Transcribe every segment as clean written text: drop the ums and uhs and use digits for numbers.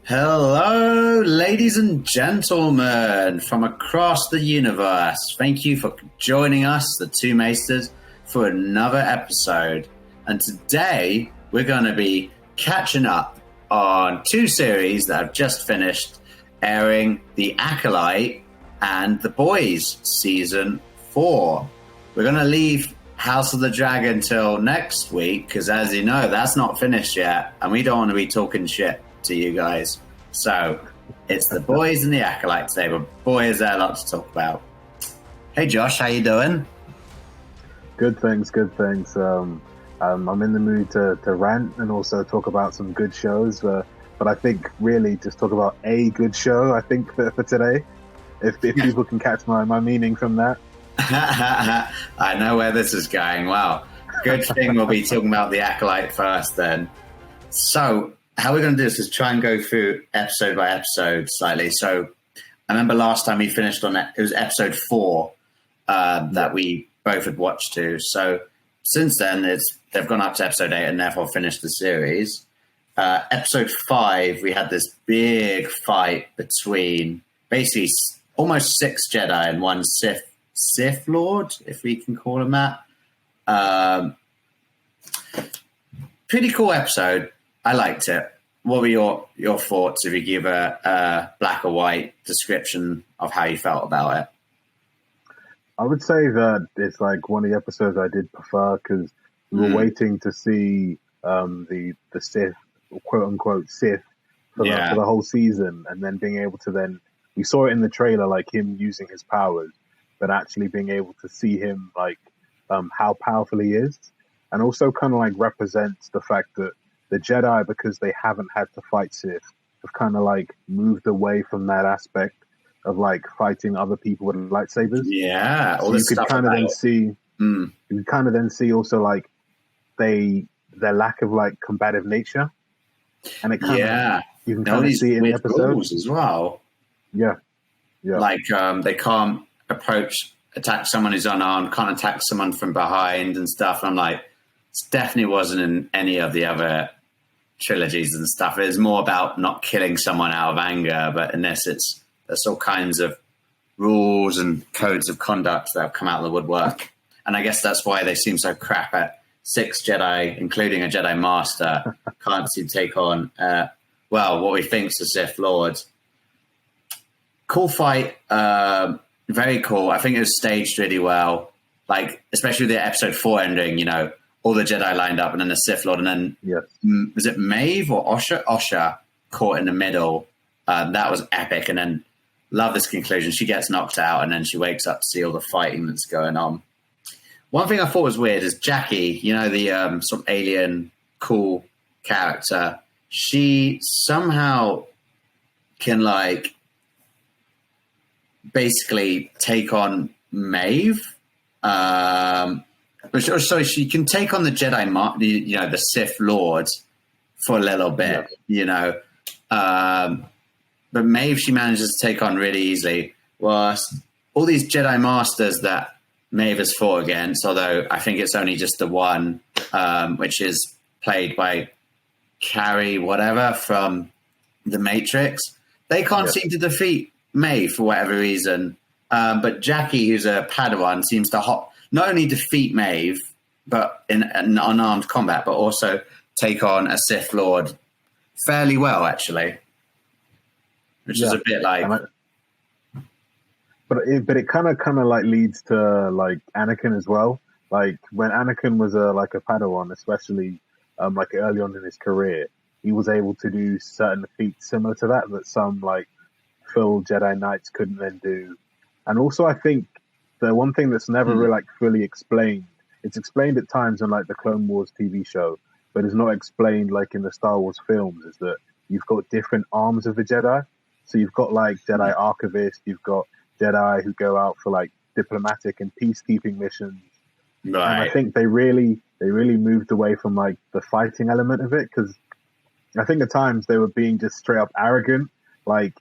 Hello, ladies and gentlemen from across the universe. Thank you for joining us, the two Maesters, for another episode. And today we're going to be catching up on two series that have just finished airing, The Acolyte and The Boys, Season 4. We're going to leave House of the Dragon till next week because, as you know, that's not finished yet, and we don't want to be talking shit to you guys. So it's The Boys and The Acolyte today, but boy, is there a lot to talk about. Hey Josh, how you doing? Good things. I'm in the mood to rant and also talk about some good shows, but I think really just talk about a good show, I think, for today, if people can catch my meaning from that. I know where this is going. Wow. Good thing we'll be talking about The Acolyte first then. So how we're going to do this is try and go through episode by episode slightly. So I remember last time we finished on it was episode 4 that we both had watched to. So since then, they've gone up to episode 8 and therefore finished the series. Episode 5, we had this big fight between basically almost 6 Jedi and 1 Sith Lord, if we can call him that. Pretty cool episode. I liked it. What were your thoughts if you give a black or white description of how you felt about it? I would say that it's like one of the episodes I did prefer because we were waiting to see the Sith, quote unquote Sith, for the whole season, and then being able to we saw it in the trailer, like him using his powers, but actually being able to see him like how powerful he is, and also kind of like represents the fact that the Jedi, because they haven't had to fight Sith, have kind of like moved away from that aspect of like fighting other people with lightsabers. Yeah, so you could kind of then see. You could kind of then see also like their lack of like combative nature, and it kind of you can kind of see it in the episodes as well. Yeah. Like they can't attack someone who's unarmed, can't attack someone from behind and stuff. I'm like, it definitely wasn't in any of the other trilogies and stuff. It was more about not killing someone out of anger, but in this, there's all kinds of rules and codes of conduct that have come out of the woodwork. And I guess that's why they seem so crap at 6 Jedi, including a Jedi Master, can't seem to take on, what we think is the Sith Lord. Cool fight. Very cool. I think it was staged really well. Like, especially the episode 4 ending, you know, all the Jedi lined up and then the Sith Lord and then was it Maeve or Osha caught in the middle. That was epic. And then love this conclusion. She gets knocked out and then she wakes up to see all the fighting that's going on. One thing I thought was weird is Jackie, you know, the sort of alien cool character. She somehow can like basically take on Maeve. So she can take on the Jedi, the Sith Lord for a little bit, you know. But Maeve, she manages to take on really easily. Well, all these Jedi Masters that Maeve has fought against, although I think it's only just the one, which is played by Carrie whatever from The Matrix, they can't seem to defeat Maeve for whatever reason. But Jackie, who's a Padawan, seems to not only defeat Maeve, but in unarmed combat, but also take on a Sith Lord fairly well, actually. Which is a bit like... But it kind of like leads to like Anakin as well. Like when Anakin was a Padawan, especially like early on in his career, he was able to do certain feats similar to that some like full Jedi Knights couldn't then do. And also I think the one thing that's never really like fully explained, it's explained at times in like the Clone Wars TV show, but it's not explained like in the Star Wars films, is that you've got different arms of the Jedi. So you've got like Jedi Archivists, you've got Jedi who go out for like diplomatic and peacekeeping missions. Right. And I think they really moved away from like the fighting element of it, because I think at times they were being just straight up arrogant. Like,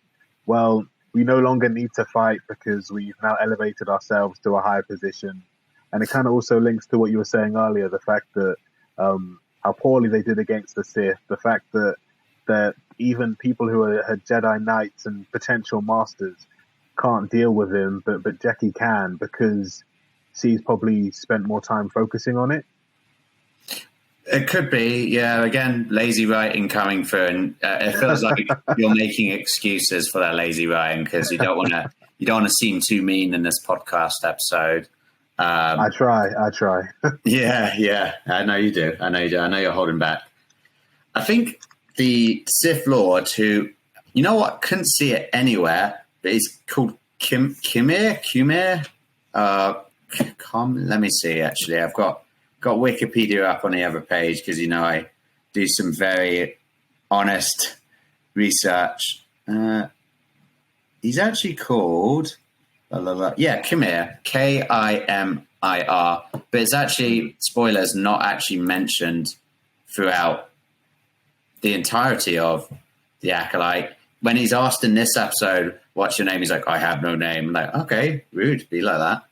well, we no longer need to fight because we've now elevated ourselves to a higher position. And it kind of also links to what you were saying earlier, the fact that how poorly they did against the Sith, the fact that the even people who are Jedi Knights and potential Masters can't deal with him, but Jackie can, because she's probably spent more time focusing on it. It could be, yeah. Again, lazy writing coming through, and it feels like you're making excuses for that lazy writing because you don't want to seem too mean in this podcast episode. I try. Yeah. I know you do. I know you're holding back. I think the Sith Lord, who, you know what, couldn't see it anywhere, but he's called Kumir. Let me see. Actually, I've got Wikipedia up on the other page because, you know, I do some very honest research. He's actually called, Kimir, Kimir, but it's actually, spoilers, not actually mentioned throughout the entirety of the Acolyte. When he's asked in this episode, what's your name? He's like, I have no name. I'm like, okay, rude, be like that.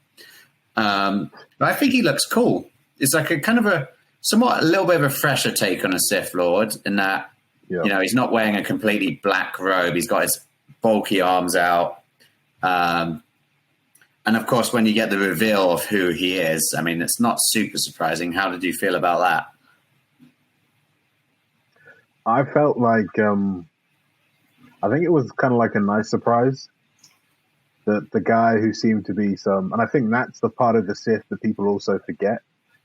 But I think he looks cool. It's like a kind of a little bit of a fresher take on a Sith Lord in that, you know, he's not wearing a completely black robe. He's got his bulky arms out. And of course, when you get the reveal of who he is, I mean, it's not super surprising. How did you feel about that? I felt like, I think it was kind of like a nice surprise that the guy who seemed to be and I think that's the part of the Sith that people also forget,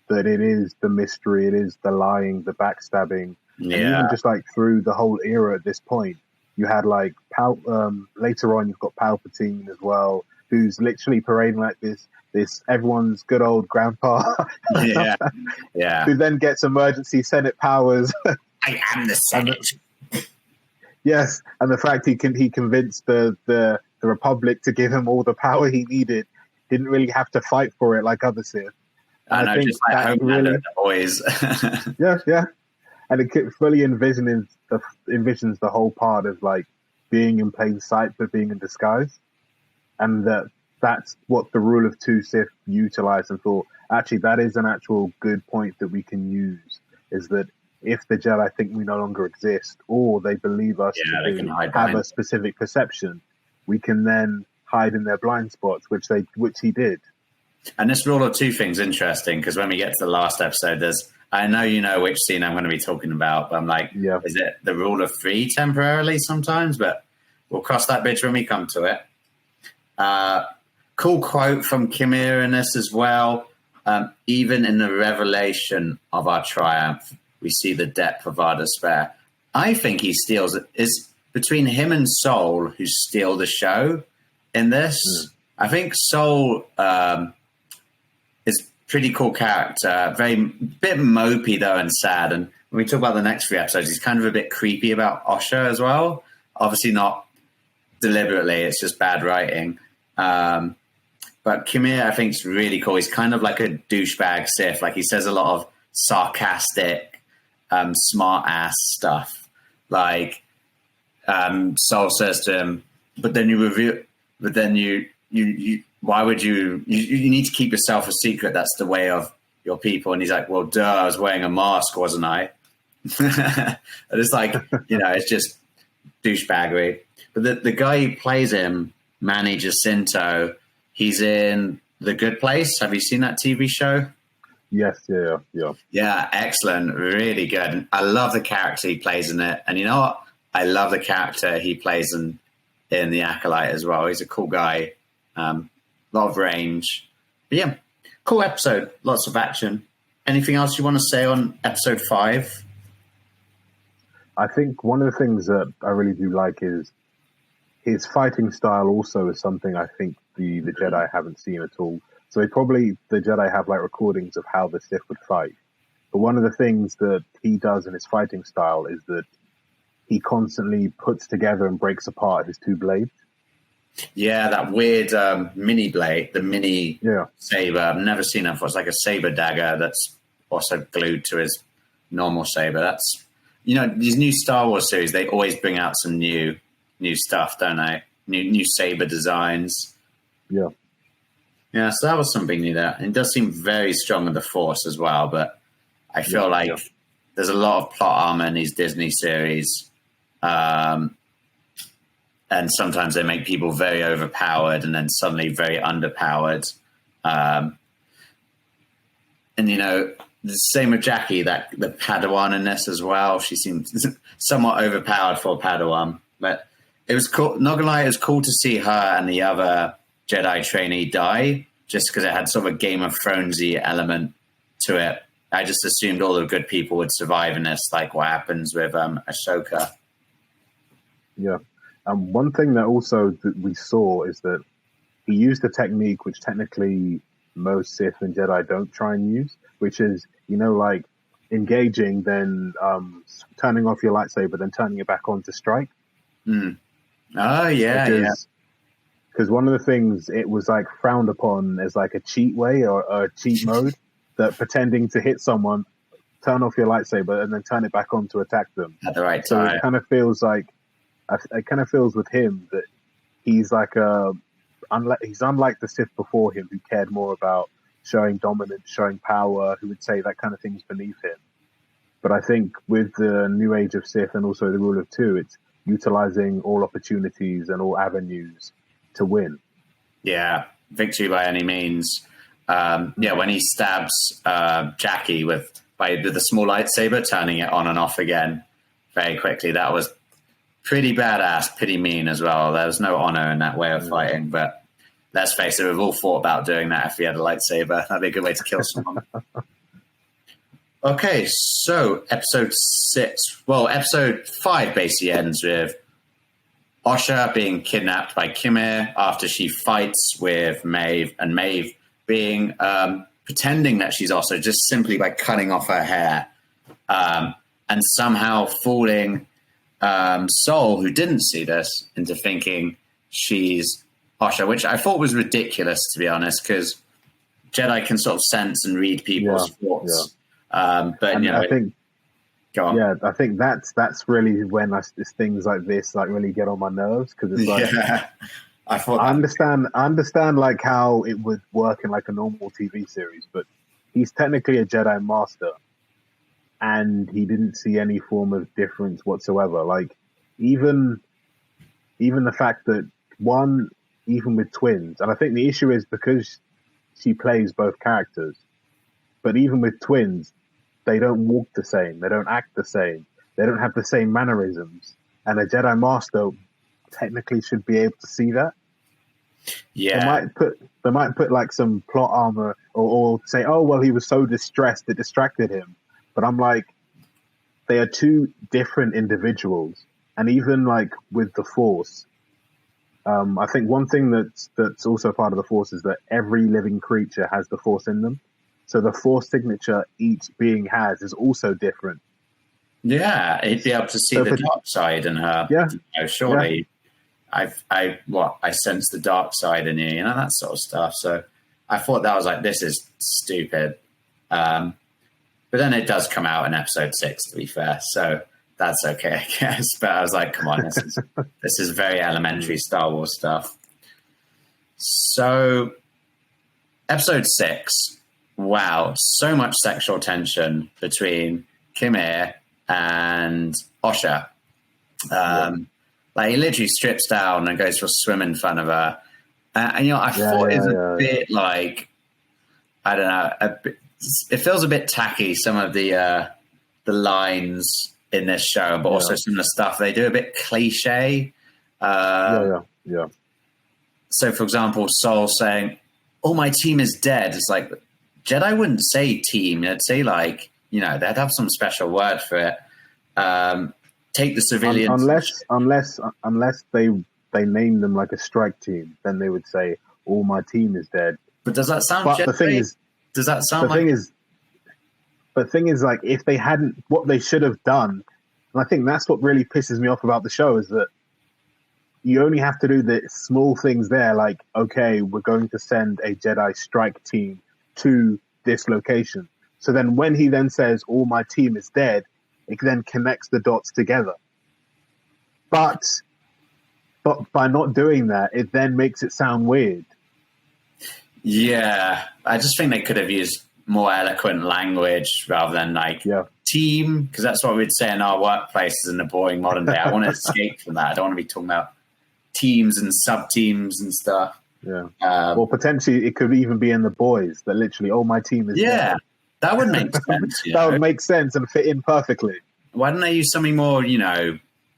that it is the mystery, it is the lying, the backstabbing. Yeah. And even just like through the whole era at this point, you had like later on, you've got Palpatine as well, who's literally parading like this everyone's good old grandpa. Yeah. Who then gets emergency Senate powers. I am the Senate. Yes, and the fact he convinced the Republic to give him all the power he needed, didn't really have to fight for it like other Sith. I know, just like Homelander and The Boys. Yeah. And it fully envisions the whole part of like being in plain sight but being in disguise. And that's what the rule of two Sith utilized and thought, actually, that is an actual good point that we can use, is that if the Jedi think we no longer exist, or they believe us to have a specific perception, we can then hide in their blind spots, which he did. And this rule of two things interesting, because when we get to the last episode, I know you know which scene I'm going to be talking about, but I'm like, is it the rule of three temporarily sometimes? But we'll cross that bridge when we come to it. Cool quote from Kimir in this as well. Even in the revelation of our triumph, we see the depth of our despair. I think he steals it. It's between him and Soul who steal the show in this. I think Soul is pretty cool character, bit mopey though and sad. And when we talk about the next three episodes, he's kind of a bit creepy about Osha as well. Obviously not deliberately, it's just bad writing. But Kimir, I think, is really cool. He's kind of like a douchebag Sith. Like, he says a lot of sarcastic, smart ass stuff. Like, Soul says to him, why would you need to keep yourself a secret? That's the way of your people. And he's like, well, duh, I was wearing a mask, wasn't I? And it's like, it's just douchebaggery. But the guy who plays him, Manny Jacinto, he's in The Good Place. Have you seen that TV show? Yes, yeah. Yeah, excellent. Really good. And I love the character he plays in it. And you know what? I love the character he plays in The Acolyte as well. He's a cool guy. A lot of range. But yeah, cool episode. Lots of action. Anything else you want to say on episode 5? I think one of the things that I really do like is his fighting style also is something I think the Jedi haven't seen at all. So the Jedi have like recordings of how the Sith would fight. But one of the things that he does in his fighting style is that he constantly puts together and breaks apart his two blades. Yeah, that weird mini blade, the mini saber. I've never seen that before. It's like a saber dagger that's also glued to his normal saber. That's, these new Star Wars series, they always bring out some new stuff, don't they? New saber designs. Yeah. Yeah, so that was something new there. And it does seem very strong in the Force as well, but I feel like there's a lot of plot armor in these Disney series. And sometimes they make people very overpowered and then suddenly very underpowered. And, the same with Jackie, that the Padawan in this as well. She seemed somewhat overpowered for a Padawan. But it was cool. Not gonna lie, it was cool to see her and the other Jedi trainee die, just because it had sort of a Game of Thronesy element to it. I just assumed all the good people would survive in this, like what happens with Ahsoka. Yeah. One thing that also that we saw is that he used a technique which technically most Sith and Jedi don't try and use, which is, like engaging, then turning off your lightsaber, then turning it back on to strike. Mm. Oh, yeah, because one of the things it was like frowned upon as like a cheat way or a cheat mode, that pretending to hit someone, turn off your lightsaber and then turn it back on to attack them at the right time. So it kind of feels with him that he's like he's unlike the Sith before him, who cared more about showing dominance, showing power, who would say that kind of thing's beneath him. But I think with the new age of Sith and also the rule of two, it's utilizing all opportunities and all avenues to win. Yeah, victory by any means. When he stabs Jackie with a small lightsaber, turning it on and off again very quickly, that was pretty badass, pretty mean as well. There was no honor in that way of fighting, but let's face it, we've all thought about doing that if we had a lightsaber. That'd be a good way to kill someone. Okay, so episode 5 basically ends with Osha being kidnapped by Kimir after she fights with Maeve, and Maeve being pretending that she's Osha just simply by cutting off her hair, and somehow fooling Sol, who didn't see this, into thinking she's Osha, which I thought was ridiculous, to be honest, because Jedi can sort of sense and read people's thoughts. Yeah. But I think, go on. Yeah, I think that's really when things like this like really get on my nerves, because it's like I understand like how it would work in like a normal TV series, but he's technically a Jedi Master, and he didn't see any form of difference whatsoever. Like even the fact that even with twins, and I think the issue is because she plays both characters, but even with twins, they don't walk the same, they don't act the same, they don't have the same mannerisms, and a Jedi Master technically should be able to see that. Yeah, they might put like some plot armor, or say, oh well, he was so distressed it distracted him. But I'm like, they are two different individuals, and even like with the Force, I think one thing that's also part of the Force is that every living creature has the Force in them. So the Force signature each being has is also different. Yeah, he'd be able to see the dark side in her. Yeah, surely. Yeah. I sense the dark side in you, that sort of stuff. So I thought that was like, this is stupid. But then it does come out in episode 6, to be fair. So that's okay, I guess. But I was like, come on, this is very elementary Star Wars stuff. So episode 6, wow, so much sexual tension between Kimir and Osha. Like he literally strips down and goes for a swim in front of her. And I thought it was a bit like, I don't know, it feels a bit tacky, some of the lines in this show, but also some of the stuff they do a bit cliche. Yeah. So, for example, Sol saying, "Oh, my team is dead." It's like Jedi wouldn't say team; they'd say like, they'd have some special word for it. Take the civilians, unless they name them like a strike team, then they would say, "Oh, my team is dead." But does that sound? But the thing is, does that sound like? The thing is, like, if they hadn't, what they should have done, and I think that's what really pisses me off about the show, is that you only have to do the small things there, like, okay, we're going to send a Jedi strike team to this location. So then when he then says, "Oh, my team is dead," it then connects the dots together. But by not doing that, it then makes it sound weird. Yeah, I just think they could have used more eloquent language rather than like team, because that's what we'd say in our workplaces in the boring modern day. I want to escape from that. I don't want to be talking about teams and sub-teams and stuff. Yeah. Well, potentially it could even be in The Boys that literally, my team is dead. That would make sense. That would make sense and fit in perfectly. Why don't they use something more,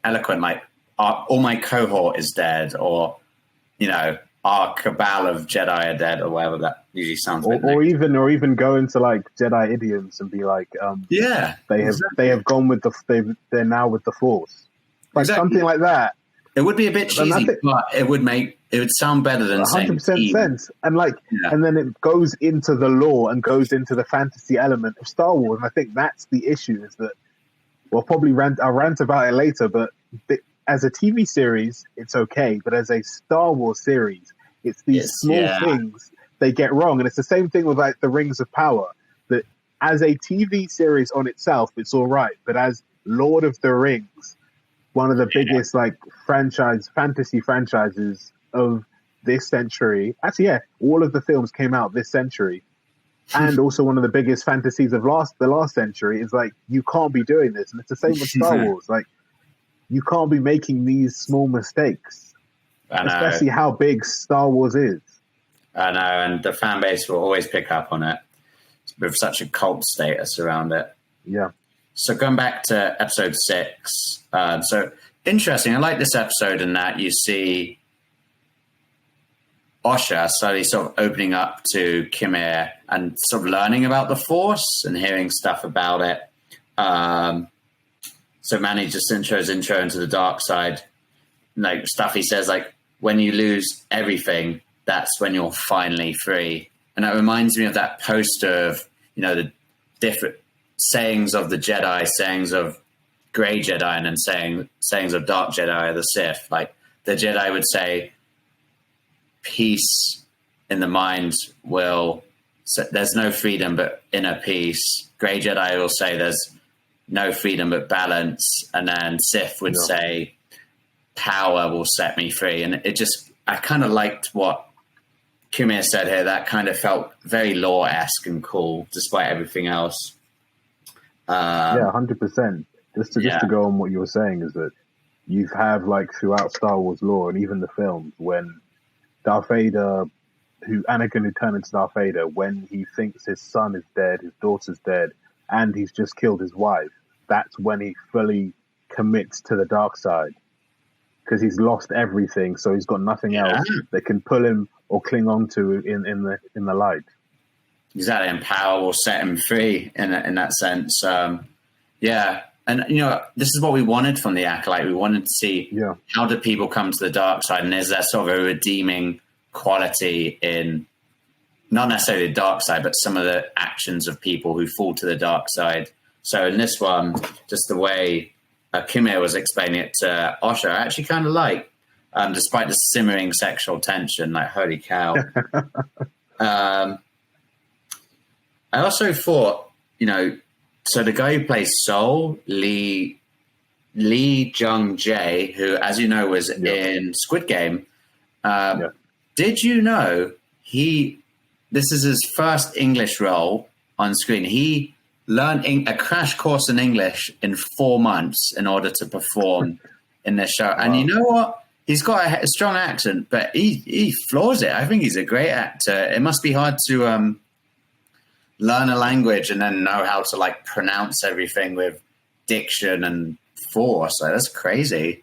eloquent, like all my cohort is dead, or, our cabal of Jedi are dead, or whatever that usually sounds. Or even go into like Jedi idioms and be like, they have gone with they're now with the Force, like something like that. It would be a bit cheesy, but it would sound better than 100% sense. And and then it goes into the lore and goes into the fantasy element of Star Wars. And I think that's the issue, is that I'll rant about it later, but as a TV series, it's okay. But as a Star Wars series, it's these small things they get wrong. And it's the same thing with like the Rings of Power, that as a TV series on itself, it's all right. But as Lord of the Rings, one of the biggest fantasy franchises of this century. Actually, all of the films came out this century. And also one of the biggest fantasies of the last century is like, you can't be doing this. And it's the same with Star Wars. Like, you can't be making these small mistakes, especially how big Star Wars is. I know, and the fan base will always pick up on it with such a cult status around it. Yeah. So going back to episode 6, so interesting. I like this episode in that you see Osha slowly sort of opening up to Kimir and sort of learning about the Force and hearing stuff about it. So Manny Jacinto's intro into the dark side, like stuff he says, like, when you lose everything, that's when you're finally free. And that reminds me of that poster of, the different sayings of the Jedi, sayings of Grey Jedi, and then sayings of Dark Jedi or the Sith. Like the Jedi would say, peace in the mind there's no freedom but inner peace. Grey Jedi will say there's no freedom but balance. And then Sith would say, power will set me free. And I kind of liked what Kimir said here. That kind of felt very lore-esque and cool, despite everything else. 100%. Just to go on what you were saying, is that you have like throughout Star Wars lore and even the films, when Darth Vader, Anakin who turned into Darth Vader, when he thinks his son is dead, his daughter's dead, and he's just killed his wife, that's when he fully commits to the dark side, because he's lost everything, so he's got nothing else that can pull him or cling on to in the light. Exactly, and power will set him free in that sense. And this is what we wanted from the Acolyte. We wanted to see how do people come to the dark side, and is there sort of a redeeming quality in not necessarily the dark side, but some of the actions of people who fall to the dark side. So in this one, just the way Kimir was explaining it to Osha, I actually kind of like, despite the simmering sexual tension, like, holy cow. I also thought, so the guy who plays Soul, Lee Jung-jae, who, as you know, was in Squid Game. Did you know this is his first English role on screen? He learned a crash course in English in 4 months in order to perform in this show. And you know what? He's got a strong accent, but he floors it. I think he's a great actor. It must be hard to learn a language and then know how to like pronounce everything with diction and force. Like, that's crazy.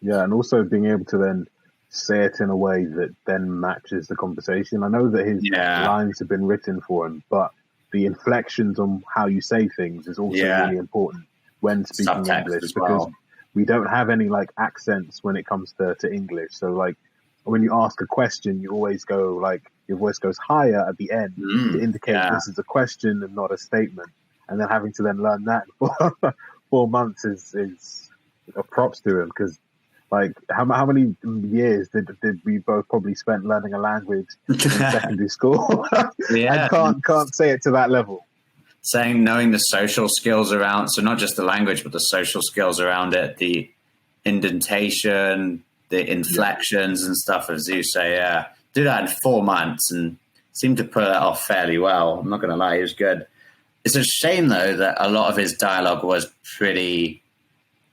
Yeah, and also being able to then say it in a way that then matches the conversation. I know that his lines have been written for him, but the inflections on how you say things is also really important when speaking Subtext English, because we don't have any like accents when it comes to English. So like when you ask a question, you always go like, your voice goes higher at the end to indicate this is a question and not a statement. And then having to then learn that for 4 months is a props to him, because like how many years did we both probably spent learning a language in secondary school? And can't say it to that level. Knowing the social skills around, so not just the language, but the social skills around it, the indentation, the inflections and stuff, as you say, do that in 4 months and seemed to pull it off fairly well. I'm not going to lie, he was good. It's a shame though that a lot of his dialogue was pretty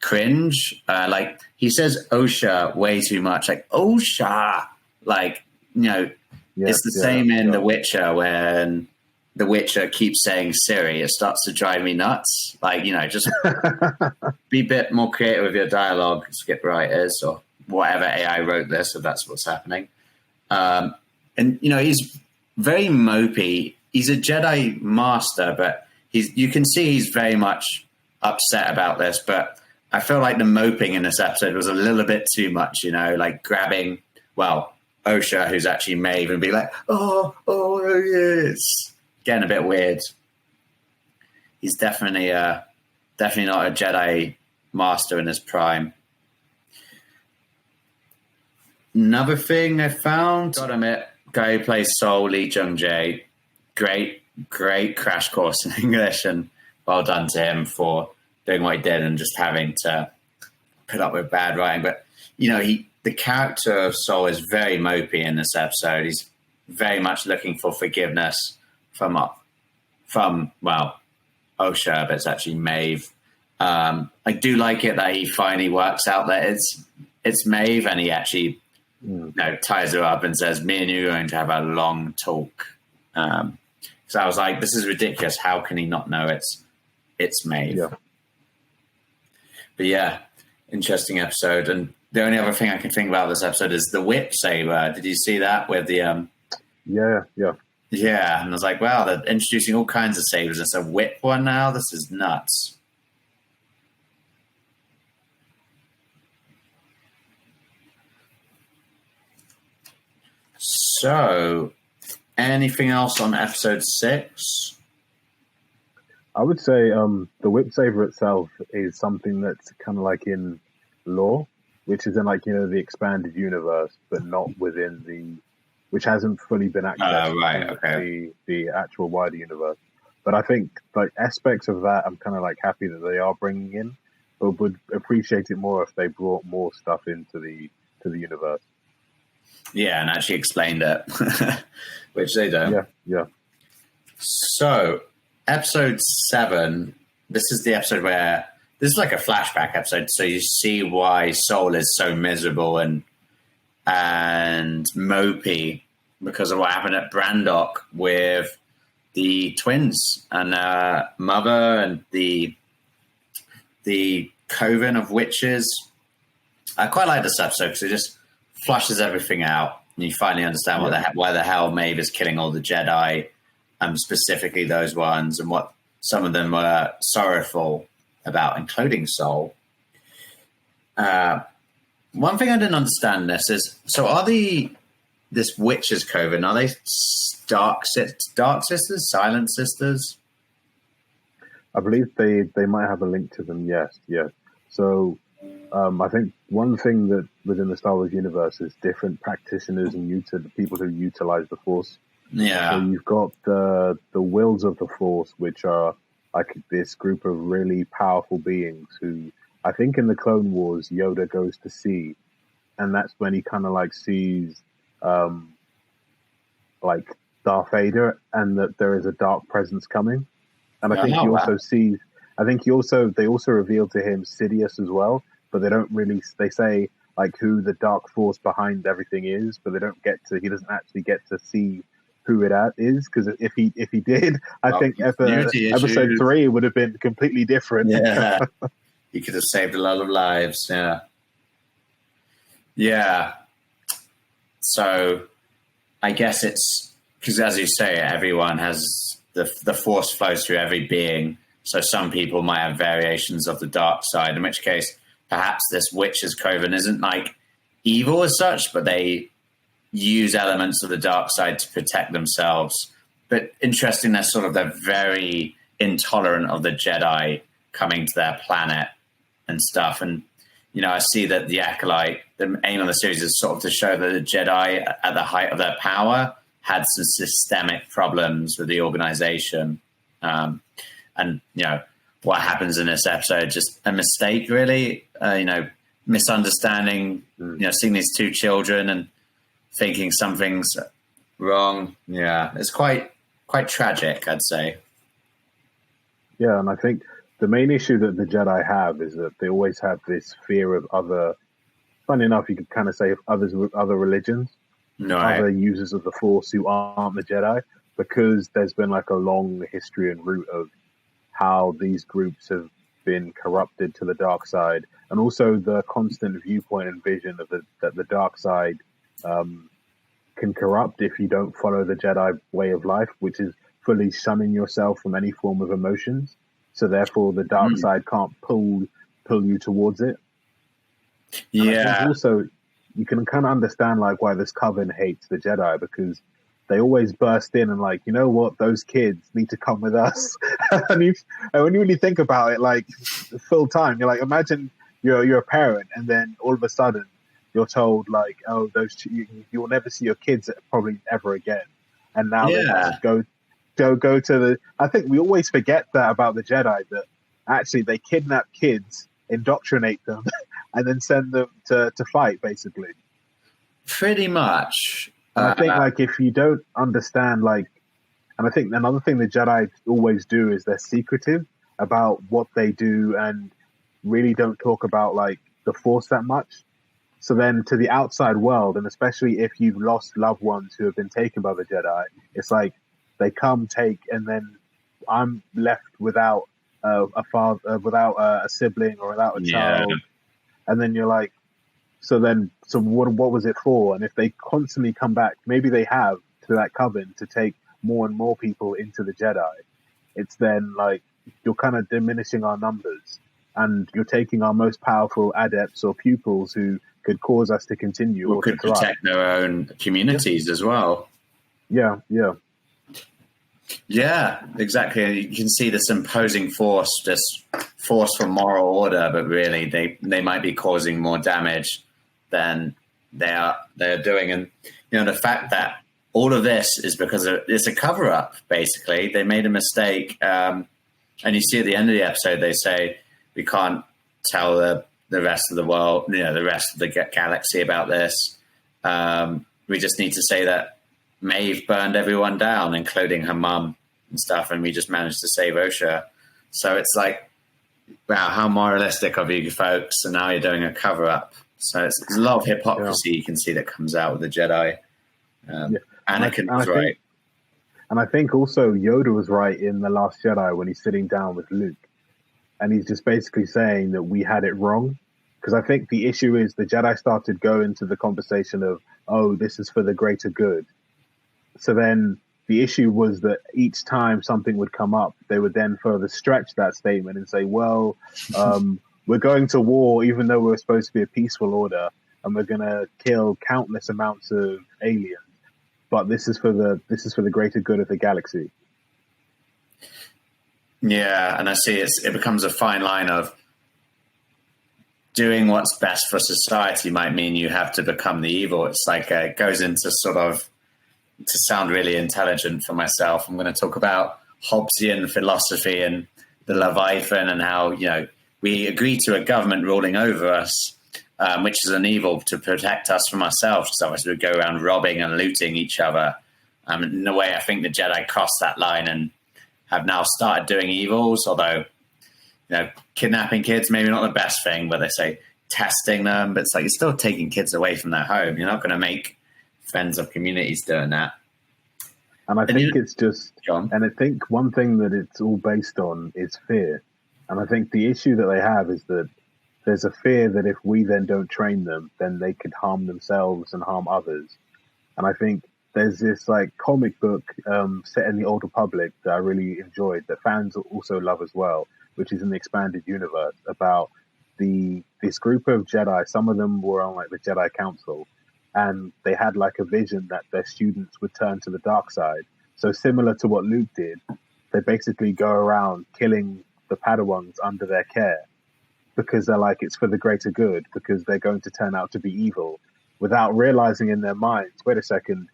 cringe. Like he says "OSHA" way too much. Like "OSHA," like it's the same in The Witcher when The Witcher keeps saying Siri. It starts to drive me nuts. Like just be a bit more creative with your dialogue, script writers or whatever AI wrote this, if that's what's happening. And he's very mopey. He's a Jedi master, but you can see he's very much upset about this. But I feel like the moping in this episode was a little bit too much, like grabbing, OSHA, who's actually Maeve, and be like, oh, yes. Getting a bit weird. He's definitely not a Jedi master in his prime. Another thing I found, gotta admit, guy who plays Sol, Lee Jung-jae, great crash course in English, and well done to him for doing what he did and just having to put up with bad writing. But the character of Sol is very mopey in this episode. He's very much looking for forgiveness from OSHA, but it's actually Maeve. I do like it that he finally works out that it's Maeve, and he actually ties her up and says, "Me and you are going to have a long talk." So I was like, "This is ridiculous. How can he not know it's Maeve?" Yeah. But yeah, interesting episode. And the only other thing I can think about this episode is the whip saber. Did you see that with the? Yeah. Yeah, and I was like, wow, they're introducing all kinds of sabers. It's a whip one now. This is nuts. So, anything else on episode 6? I would say the whip saber itself is something that's kind of like in lore, which is in the expanded universe, but not within which hasn't fully been accessed the actual wider universe. But I think aspects of that I'm kind of happy that they are bringing in, but would appreciate it more if they brought more stuff into the universe. Yeah, and actually explained it, which they don't. Yeah. So, episode 7, this is the episode where this is like a flashback episode, so you see why Sol is so miserable and mopey because of what happened at Brandok with the twins and mother and the coven of witches. I quite like this episode because it just flushes everything out and you finally understand why the hell Maeve is killing all the Jedi, specifically those ones, and what some of them were sorrowful about, including Sol. One thing I didn't understand in this is, so are this witches coven, are they dark sisters, silent sisters? I believe they might have a link to them. Yes. So I think one thing that within the Star Wars universe is different practitioners and people who utilize the Force. Yeah. So you've got the wills of the Force, which are like this group of really powerful beings who I think in the Clone Wars Yoda goes to see, and that's when he kind of sees Darth Vader and that there is a dark presence coming. And I think he also sees. I think they also reveal to him Sidious as well, but they don't really. They say who the dark force behind everything is, but they don't get to. He doesn't actually get to see who it is, because if he did, I think episode 3 would have been completely different. Yeah, he could have saved a lot of lives. Yeah. So I guess it's because, as you say, everyone has the force flows through every being. So some people might have variations of the dark side, in which case perhaps this witch's coven isn't evil as such, but they use elements of the dark side to protect themselves. But interesting, they're very intolerant of the Jedi coming to their planet and stuff. And, I see that the Acolyte, the aim of the series is sort of to show that the Jedi at the height of their power had some systemic problems with the organization. And, what happens in this episode, just a mistake, really, misunderstanding, seeing these two children and thinking something's wrong. Yeah, it's quite tragic, I'd say. Yeah, and I think the main issue that the Jedi have is that they always have this fear of other. Funny enough, you could kind of say of others with other religions, Right. other users of the Force who aren't the Jedi, because there's been like a long history and root of how these groups have been corrupted to the dark side, and also the constant viewpoint and vision of that the dark side um, can corrupt if you don't follow the Jedi way of life, which is fully shunning yourself from any form of emotions. So therefore, the dark Mm. side can't pull you towards it. And I think Yeah. also you can kind of understand like why this coven hates the Jedi, because they always burst in and like, you know what, those kids need to come with us. And when you really think about it, like full time, you're like, imagine you're a parent, and then all of a sudden you're told like, oh, you'll never see your kids probably ever again, and now they Yeah. must go to the. I think we always forget that about the Jedi, that actually they kidnap kids, indoctrinate them, and then send them to fight, basically. Pretty much. And I think like if you don't understand like, and I think another thing the Jedi always do is they're secretive about what they do and really don't talk about like the Force that much. So then to the outside world, and especially if you've lost loved ones who have been taken by the Jedi, it's like they come, take, and then I'm left without a father, without a sibling, or without a child. And then you're like, so what was it for? And if they constantly come back, maybe they have to that coven to take more and more people into the Jedi. It's then like you're kind of diminishing our numbers, and you're taking our most powerful adepts or pupils who could cause us to continue or could to thrive. protect their own communities as well. Yeah. Yeah, exactly. You can see this imposing force, this force for moral order, but really they might be causing more damage than they're doing. And the fact that all of this is because it's a cover up. Basically, they made a mistake, and you see at the end of the episode they say we can't tell the rest of the world, the rest of the galaxy about this. We just need to say that Maeve burned everyone down, including her mum and stuff, and we just managed to save Osha. So it's like, wow, how moralistic of you folks, and now you're doing a cover-up. So there's a lot of hypocrisy you can see that comes out with the Jedi. Anakin was right. And I think also Yoda was right in The Last Jedi when he's sitting down with Luke. And he's just basically saying that we had it wrong. Because I think the issue is the Jedi started going to the conversation of, oh, this is for the greater good. So then the issue was that each time something would come up, they would then further stretch that statement and say, well, we're going to war even though we're supposed to be a peaceful order, and we're going to kill countless amounts of aliens. But this is for the greater good of the galaxy. Yeah, and I see it becomes a fine line of doing what's best for society might mean you have to become the evil. It's like it goes into sort of, to sound really intelligent for myself, I'm going to talk about Hobbesian philosophy and the Leviathan and how, we agree to a government ruling over us, which is an evil to protect us from ourselves. So otherwise we go around robbing and looting each other. In a way, I think the Jedi crossed that line and have now started doing evils, although, kidnapping kids, maybe not the best thing, but they say testing them, but it's like you're still taking kids away from their home. You're not going to make friends of communities doing that. And I think it's just, and I think one thing that it's all based on is fear. And I think the issue that they have is that there's a fear that if we then don't train them, then they could harm themselves and harm others. And I think there's this like comic book set in the Old Republic that I really enjoyed, that fans also love as well, which is in the expanded universe, about this group of Jedi. Some of them were on like the Jedi Council, and they had like a vision that their students would turn to the dark side. So similar to what Luke did, they basically go around killing the Padawans under their care because they're like, it's for the greater good, because they're going to turn out to be evil, without realizing in their minds, wait a second,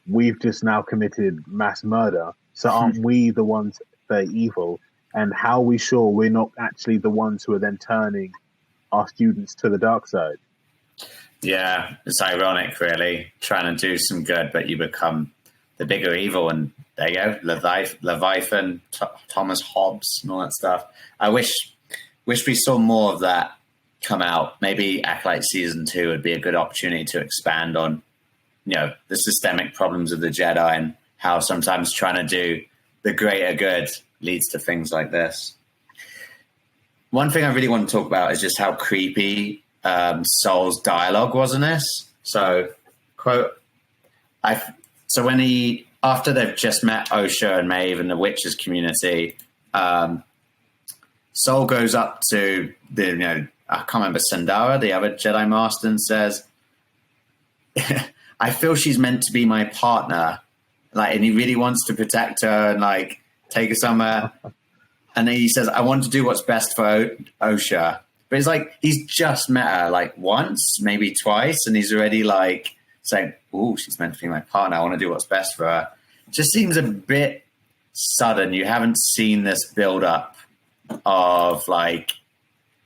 we've just now committed mass murder. So aren't we the ones that are evil? And how are we sure we're not actually the ones who are then turning our students to the dark side? Yeah, it's ironic, really, trying to do some good, but you become the bigger evil, and there you go, Leviathan, Thomas Hobbes, and all that stuff. I wish we saw more of that come out. Maybe Acolyte Season 2 would be a good opportunity to expand on, the systemic problems of the Jedi and how sometimes trying to do the greater good leads to things like this. One thing I really want to talk about is just how creepy Saul's dialogue was in this. So, quote, so when after they've just met Osha and Maeve and the Witches community, Saul goes up to I can't remember, Sandara, the other Jedi Master, and says, I feel she's meant to be my partner. And he really wants to protect her and take her somewhere. And then he says, I want to do what's best for Osha. But it's he's just met her once, maybe twice. And he's already saying, oh, she's meant to be my partner. I want to do what's best for her. It just seems a bit sudden. You haven't seen this build up of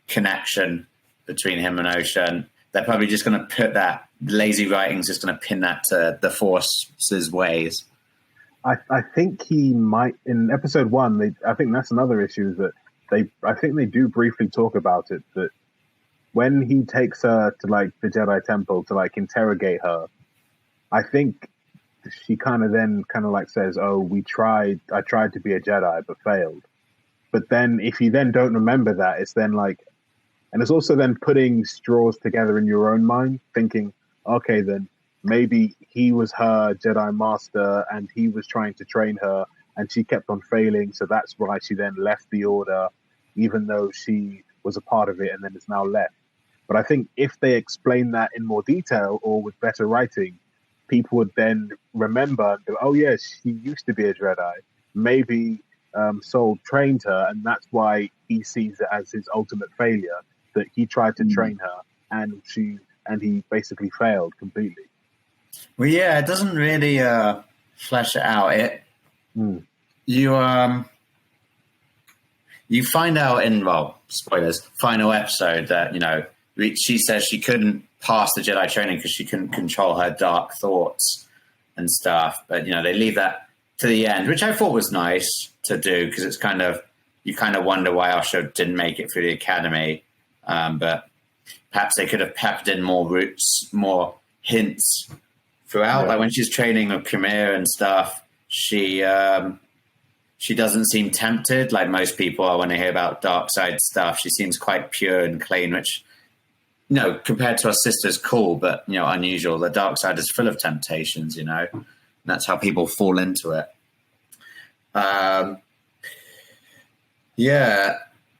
connection between him and Osha. And they're probably just going to put that, lazy writing's just going to pin that to the Force's ways. I think he might, in episode 1, I think that's another issue, is that I think they do briefly talk about it, that when he takes her to the Jedi Temple to interrogate her, I think she kind of says, oh, I tried to be a Jedi but failed. But then if you then don't remember that, it's then and it's also then putting straws together in your own mind, thinking, okay, then maybe he was her Jedi Master and he was trying to train her and she kept on failing. So that's why she then left the Order, even though she was a part of it and then is now left. But I think if they explain that in more detail or with better writing, people would then remember, oh, yes, she used to be a Jedi. Maybe Saul trained her, and that's why he sees it as his ultimate failure, that he tried to train her and he basically failed completely. Well, yeah, it doesn't really flesh it out. You find out in, spoilers, final episode that, she says she couldn't pass the Jedi training because she couldn't control her dark thoughts and stuff. But, they leave that to the end, which I thought was nice to do because it's you kind of wonder why Osha didn't make it through the academy. But perhaps they could have peppered in more roots, more hints throughout. When she's training with Khmer and stuff, she doesn't seem tempted like most people are when they hear about dark side stuff. She seems quite pure and clean, which, compared to her sister's cool, but, unusual. The dark side is full of temptations, and that's how people fall into it.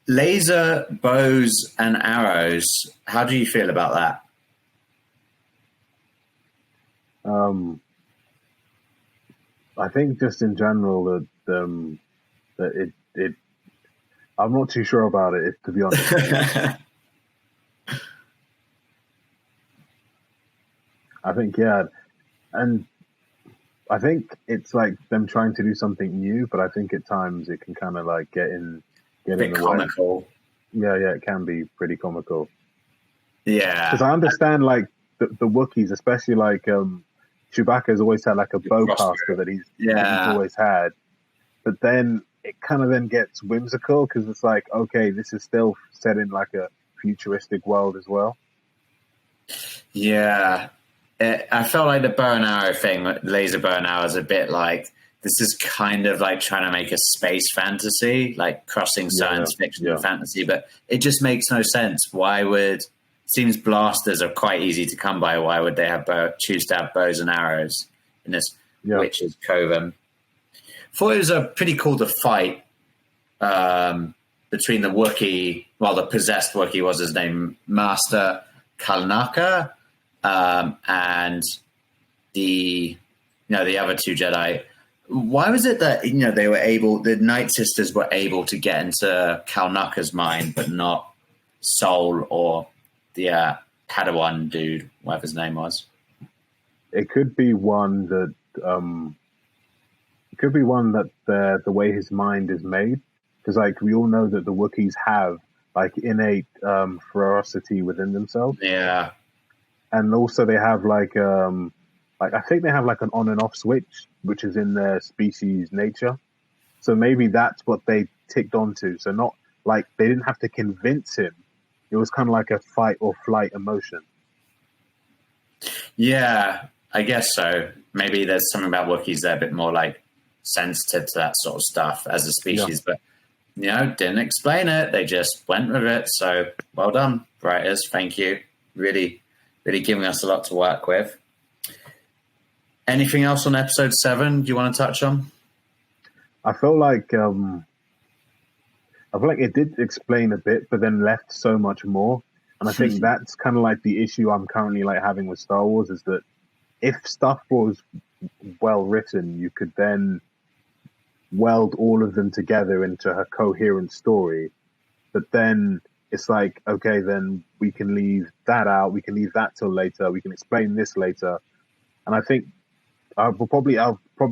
Laser bows and arrows. How do you feel about that? I think just in general that it I'm not too sure about it, to be honest. I think, and I think it's them trying to do something new, but I think at times it can kind of get in the comical way. Yeah, it can be pretty comical. Yeah, because I understand the Wookiees, especially Chewbacca's always had a bowcaster that he's always had, but then it kind of then gets whimsical because it's okay, this is still set in a futuristic world as well. Yeah, I felt like the bow and arrow thing, laser bow and arrow, is a bit this is kind of trying to make a space fantasy, crossing science fiction and fantasy, but it just makes no sense. Why would... Seems blasters are quite easy to come by. Why would they choose to have bows and arrows in this witch's coven? Thought it was pretty cool to fight between the Wookiee, the possessed Wookiee was his name, Master Kalnaka, and the other two Jedi. Why was it that they were able, the Night Sisters were able to get into Kalnaka's mind, but not Soul or the Padawan dude, whatever his name was? It could be one that the way his mind is made, because we all know that the Wookiees have innate ferocity within themselves. Yeah, and also they have like I think they have like an on and off switch, which is in their species nature. So maybe that's what they ticked onto. So not like they didn't have to convince him. It was kind of like a fight or flight emotion. Yeah, I guess so. Maybe there's something about Wookiees that are a bit more like sensitive to that sort of stuff as a species, but didn't explain it. They just went with it. So well done, writers. Thank you. Really, really giving us a lot to work with. Anything else on episode 7 do you want to touch on? I feel like it did explain a bit, but then left so much more. And I think that's kind of like the issue I'm currently like having with Star Wars, is that if stuff was well written, you could then weld all of them together into a coherent story. But then it's like, okay, then we can leave that out. We can leave that till later. We can explain this later. And I think I'll probably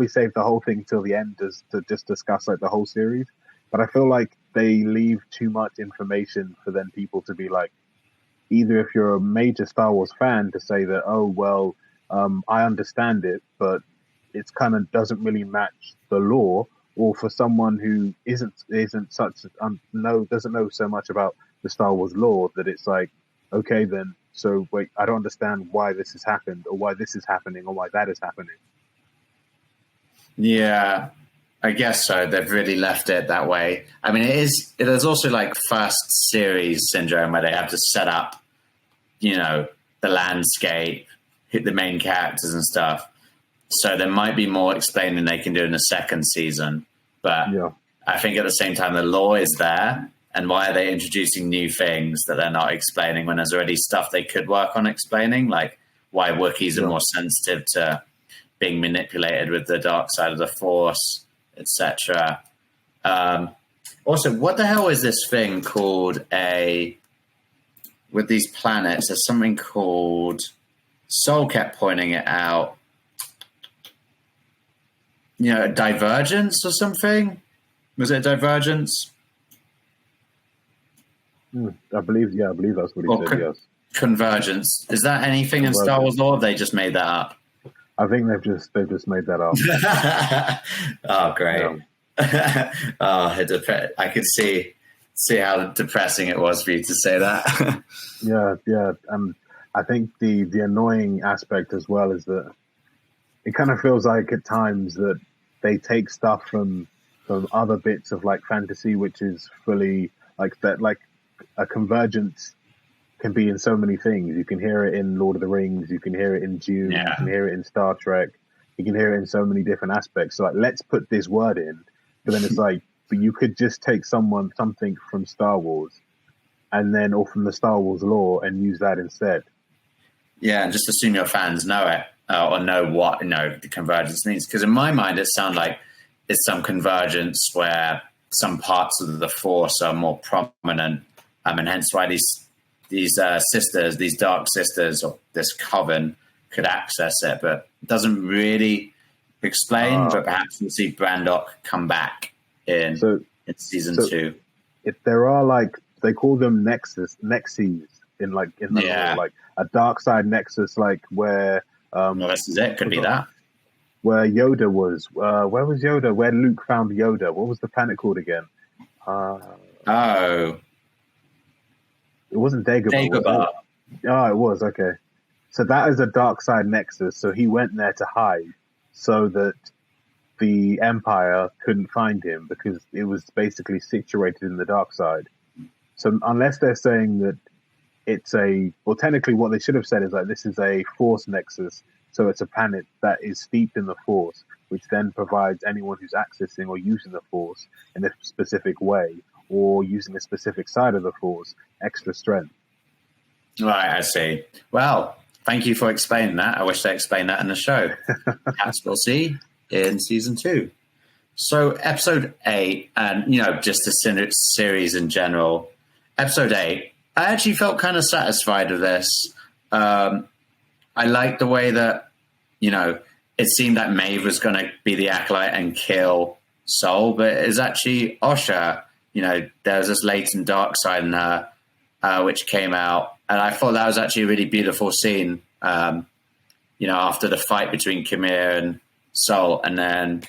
save the whole thing till the end to just discuss like the whole series. But I feel like they leave too much information for then people to be like, either if you're a major Star Wars fan to say that, oh, well, I understand it, but it's kind of doesn't really match the lore, or for someone who doesn't know so much about the Star Wars lore that it's like, okay, then, so wait, I don't understand why this has happened, or why this is happening, or why that is happening. Yeah, I guess so. They've really left it that way. I mean, it is also like first series syndrome, where they have to set up, the landscape, hit the main characters and stuff. So there might be more explaining they can do in the second season. But I think at the same time, the lore is there. And why are they introducing new things that they're not explaining when there's already stuff they could work on explaining? Like why Wookiees are more sensitive to being manipulated with the dark side of the Force, etc. Also, what the hell is this thing called with these planets? There's something called, Sol kept pointing it out, a divergence or something? Was it a divergence? I believe that's what he said, yes. Convergence. Is that anything in Star Wars lore? They just made that up. I think they've just made that up. Oh, great. Yeah. I could see how depressing it was for you to say that. Yeah. And I think the annoying aspect as well is that it kind of feels like at times that they take stuff from other bits of like fantasy, which is fully like that, like a convergence can be in so many things. You can hear it in Lord of the Rings, you can hear it in Dune, you can hear it in Star Trek, you can hear it in so many different aspects. So like, let's put this word in, but then it's like, but you could just take something from Star Wars or from the Star Wars lore and use that instead. Yeah, and just assume your fans know it or know what the convergence means. Because in my mind, it sounds like it's some convergence where some parts of the Force are more prominent, and hence why these sisters, these dark sisters, or this coven could access it, but it doesn't really explain. But perhaps we'll see Brandok come back in season 2. If there are like, they call them nexes in the lore, like a dark side nexus, like where this is it. Could be that where Yoda was. Where was Yoda? Where Luke found Yoda? What was the planet called again? It wasn't Dagobah. Oh, it was. Okay. So that is a dark side nexus. So he went there to hide so that the Empire couldn't find him, because it was basically situated in the dark side. So unless they're saying that technically what they should have said is like, this is a Force nexus. So it's a planet that is steeped in the Force, which then provides anyone who's accessing or using the Force in a specific way, or using a specific side of the Force, extra strength. Right, I see. Well, thank you for explaining that. I wish they explained that in the show. Perhaps we'll see in season 2. So episode 8, and just the series in general. Episode 8, I actually felt kind of satisfied with this. I liked the way that, it seemed that Maeve was going to be the Acolyte and kill Sol, but it's actually Osha. There was this latent dark side in her, which came out. And I thought that was actually a really beautiful scene. after the fight between Khmer and Sol, and then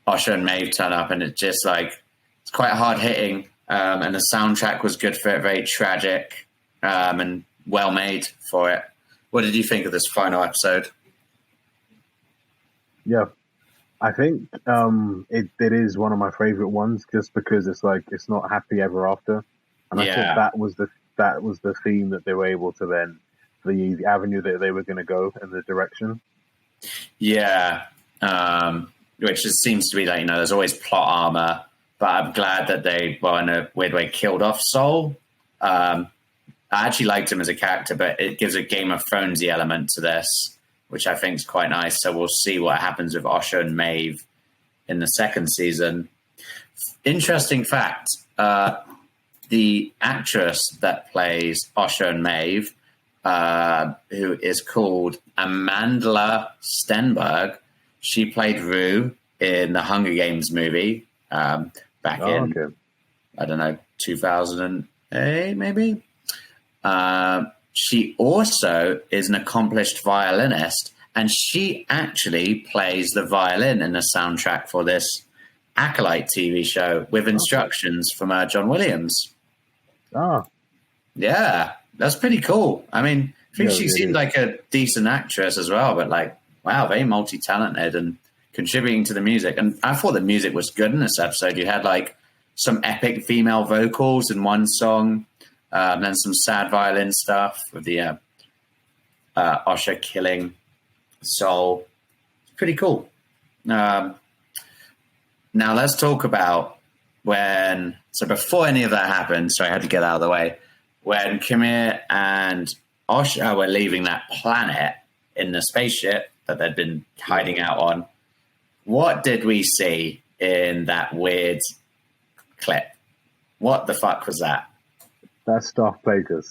Osher and Maeve turn up, and it's just like, it's quite hard hitting. And the soundtrack was good for it, very tragic, and well made for it. What did you think of this final episode? Yeah, I think it is one of my favorite ones, just because it's like, it's not happy ever after, and I thought that was the theme that they were able to then, the avenue that they were going to go in the direction. Yeah, which just seems to be like, there's always plot armor, but I'm glad that they, in a weird way, killed off Sol. I actually liked him as a character, but it gives a Game of Thrones-y element to this, which I think is quite nice. So we'll see what happens with Osher and Maeve in the second season. Interesting fact, the actress that plays Osher and Maeve, who is called Amandla Stenberg, she played Rue in the Hunger Games movie back in, I don't know, 2008 maybe. She also is an accomplished violinist, and she actually plays the violin in the soundtrack for this Acolyte TV show with instructions from John Williams. Oh. Yeah, that's pretty cool. I mean, I think she seemed like a decent actress as well, but like, wow, very multi-talented and contributing to the music. And I thought the music was good in this episode. You had like some epic female vocals in one song, then some sad violin stuff with the Osher killing Sol. Pretty cool. Now let's talk about so before any of that happened, so I had to get out of the way, when Khmer and Osher were leaving that planet in the spaceship that they'd been hiding out on, what did we see in that weird clip? What the fuck was that? That's Darth Plagueis.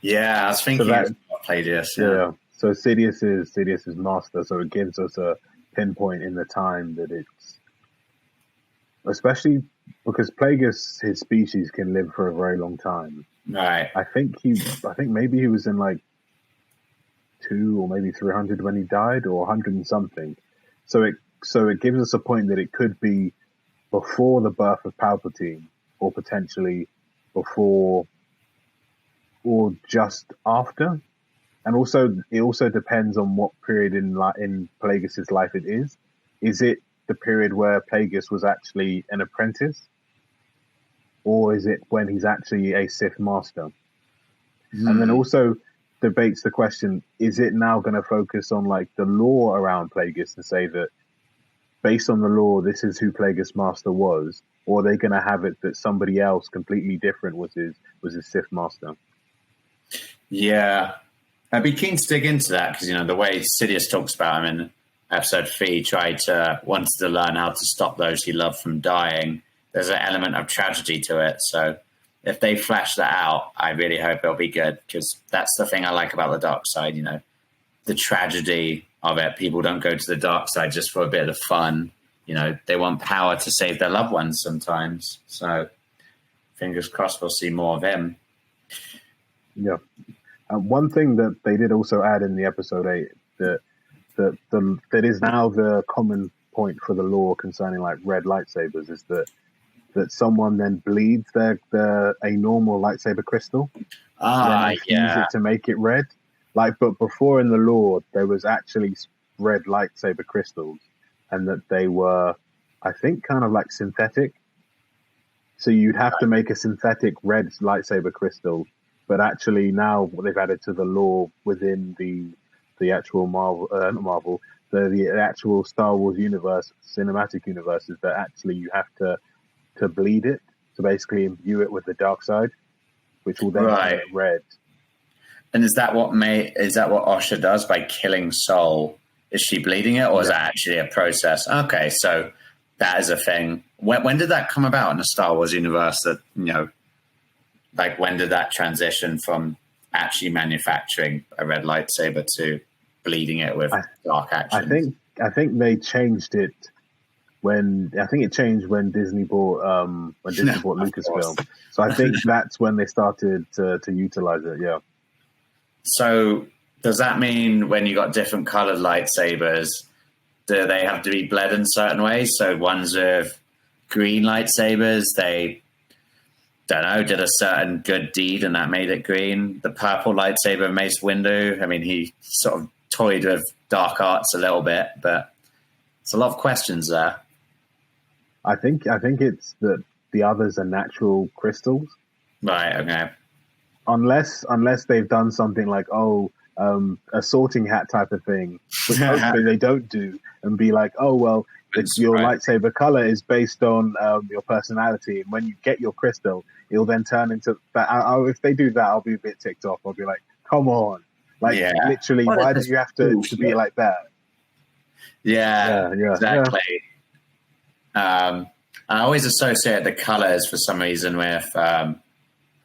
Yeah, I was thinking Darth Plagueis. Yeah. So Sidious's master, so it gives us a pinpoint in the time that it's, especially because Plagueis, his species can live for a very long time. Right. I think maybe he was in like 200 or maybe 300 when he died, or 100 and something. So it gives us a point that it could be before the birth of Palpatine, or potentially before or just after. And it also depends on what period in Plagueis' life it is. Is it the period where Plagueis was actually an apprentice? Or is it when he's actually a Sith master? And then also debates the question, is it now going to focus on like the lore around Plagueis and say that based on the lore, this is who Plagueis master was? Or are they going to have it that somebody else completely different was his Sith master? Yeah. I'd be keen to dig into that because, the way Sidious talks about him in episode 3, wanted to learn how to stop those he loved from dying. There's an element of tragedy to it. So if they flesh that out, I really hope it'll be good, because that's the thing I like about the dark side, the tragedy of it. People don't go to the dark side just for a bit of fun. They want power to save their loved ones sometimes. So fingers crossed we'll see more of him. Yeah. One thing that they did also add in the episode 8 that is now the common point for the lore concerning like red lightsabers is that someone then bleeds a normal lightsaber crystal. Use it to make it red. But before in the lore, there was actually red lightsaber crystals, and that they were, I think, kind of like synthetic. So you'd have to make a synthetic red lightsaber crystal. But actually now what they've added to the lore within the actual the actual Star Wars universe, cinematic universe, is that actually you have to bleed it, to basically imbue it with the dark side, which will then make it red. And is that what Osher does by killing Sol? Is she bleeding it, or is that actually a process? Okay, so that is a thing. When did that come about in the Star Wars universe? That when did that transition from actually manufacturing a red lightsaber to bleeding it with dark action? I think they changed it when Disney bought Lucasfilm. So I think that's when they started to utilize it. Yeah. So Does that mean when you got different colored lightsabers, do they have to be bled in certain ways? So ones with green lightsabers, they, don't know, did a certain good deed and that made it green. The purple lightsaber, Mace Windu, I mean, he sort of toyed with dark arts a little bit, but it's a lot of questions there. I think it's that the others are natural crystals. Right, okay. Unless they've done something like, a sorting hat type of thing, which hopefully they don't do, and be like, oh, well, your lightsaber color is based on your personality, and when you get your crystal, it'll then turn into that. If they do that, I'll be a bit ticked off. I'll be like, come on. Like, literally, why do you have to be like that? Yeah, exactly. Yeah. I always associate the colors for some reason with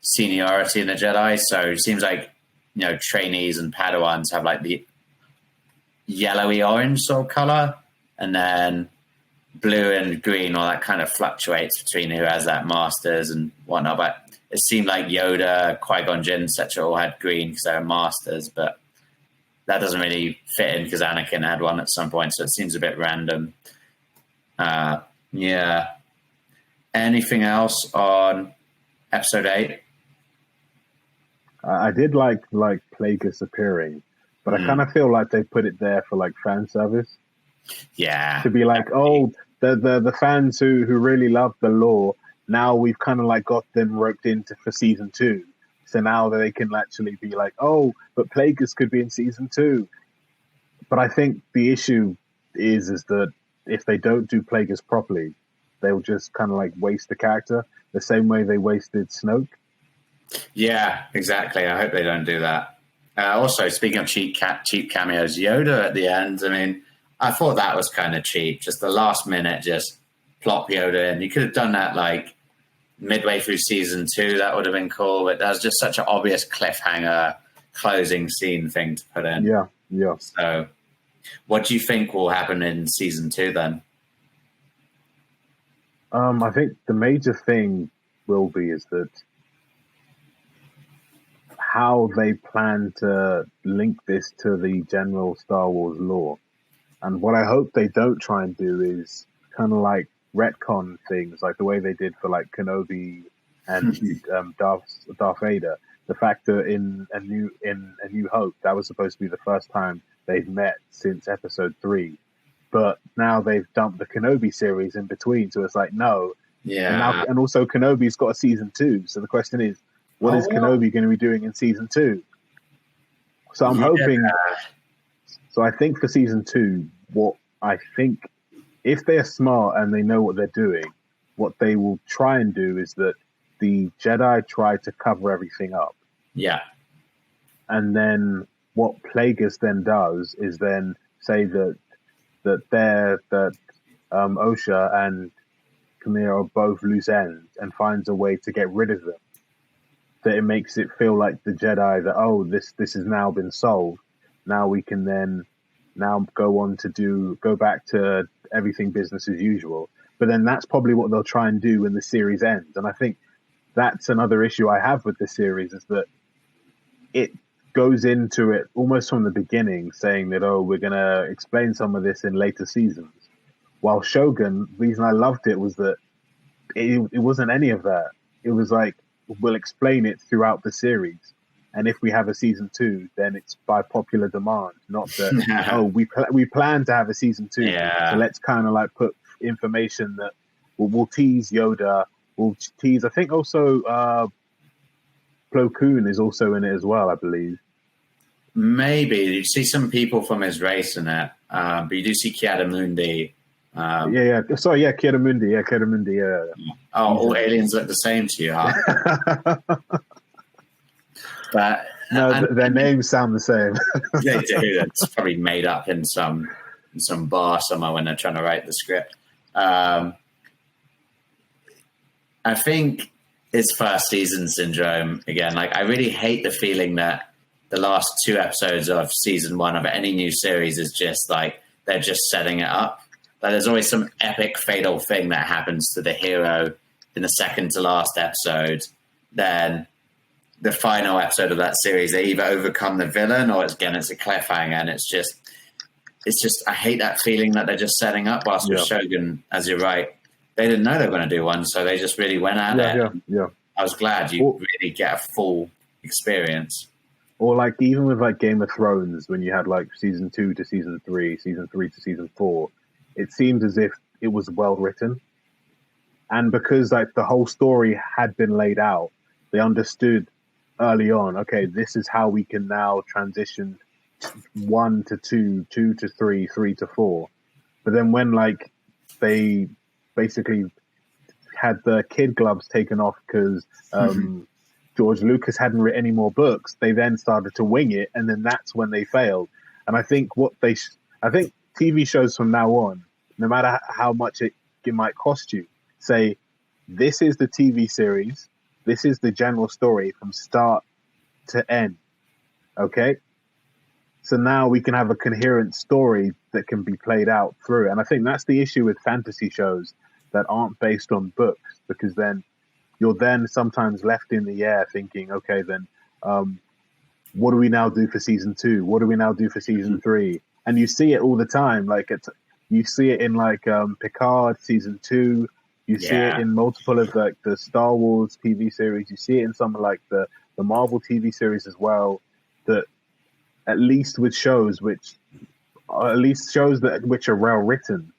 seniority in the Jedi. So it seems like, trainees and Padawans have like the yellowy orange sort of color, and then blue and green, all that kind of fluctuates between who has that Masters and whatnot. But it seemed like Yoda, Qui-Gon Jinn, etc. all had green because they were Masters, but that doesn't really fit in because Anakin had one at some point, so it seems a bit random. Yeah. Anything else on episode 8? I did like Plagueis appearing, but I kind of feel like they put it there for like fan service. Yeah. To be like, the fans who really love the lore, now we've kind of like got them roped into for season 2. So now they can actually be like, but Plagueis could be in season 2. But I think the issue is that if they don't do Plagueis properly, they'll just kind of like waste the character the same way they wasted Snoke. Yeah, exactly. I hope they don't do that. Also, speaking of cheap cameos, Yoda at the end, I mean, I thought that was kind of cheap. Just the last minute, just plop Yoda in. You could have done that like midway through season 2. That would have been cool. But that was just such an obvious cliffhanger closing scene thing to put in. Yeah. So what do you think will happen in season 2 then? I think the major thing will be is that how they plan to link this to the general Star Wars lore. And what I hope they don't try and do is kind of like retcon things, like the way they did for like Kenobi and Darth Vader. The fact that in A New Hope, that was supposed to be the first time they've met since episode 3. But now they've dumped the Kenobi series in between, so it's like, no. Yeah. And also Kenobi's got a season 2, so the question is, what is Kenobi going to be doing in season 2? So I'm hoping. So I think for season 2, what I think, if they're smart and they know what they're doing, what they will try and do is that the Jedi try to cover everything up. Yeah. And then what Plagueis then does is then say that Osha and Kamira are both loose ends and finds a way to get rid of them. That it makes it feel like the Jedi that, this has now been solved. Now we can then go back to everything business as usual. But then that's probably what they'll try and do when the series ends. And I think that's another issue I have with the series, is that it goes into it almost from the beginning saying that, we're going to explain some of this in later seasons. While Shogun, the reason I loved it was that it wasn't any of that. It was like, we'll explain it throughout the series. And if we have a season 2, then it's by popular demand, not that, we plan to have a season 2. Yeah. So let's kind of like put information that we'll tease Yoda, we'll tease, I think also Plo Koon is also in it as well, I believe. Maybe. You see some people from his race in it, but you do see Kiara Mundi. Sorry, Kiara Mundi. Yeah, Kiara Mundi, yeah. Oh, all aliens look the same to you, huh? But their names sound the same. They do. It's probably made up in some bar somewhere when they're trying to write the script. I think it's first season syndrome again. Like, I really hate the feeling that the last 2 episodes of season 1 of any new series is just like they're just setting it up. Like, there's always some epic fatal thing that happens to the hero in the second to last episode. Then the final episode of that series, they either overcome the villain or it's a cliffhanger, and it's just I hate that feeling that they're just setting up. Whilst with Shogun, as you're right, they didn't know they were going to do one, so they just really went at it. Yeah. I was glad you really get a full experience. Or like even with like Game of Thrones, when you had like season 2 to season 3, season 3 to season 4, it seemed as if it was well written. And because like the whole story had been laid out, they understood early on, okay, this is how we can now transition 1 to 2, 2 to 3, 3 to 4. But then when like they basically had the kid gloves taken off because George Lucas hadn't written any more books, they then started to wing it, and then that's when they failed. And I think I think TV shows from now on, no matter how much it might cost you, say, this is the TV series, this is the general story from start to end, okay? So now we can have a coherent story that can be played out through. And I think that's the issue with fantasy shows that aren't based on books, because then you're then sometimes left in the air thinking, okay, then what do we now do for season 2? What do we now do for season 3? And you see it all the time. Like you see it in like Picard season 2. You see it in multiple of like the Star Wars TV series. You see it in some of like the Marvel TV series as well. That at least with shows which are well written,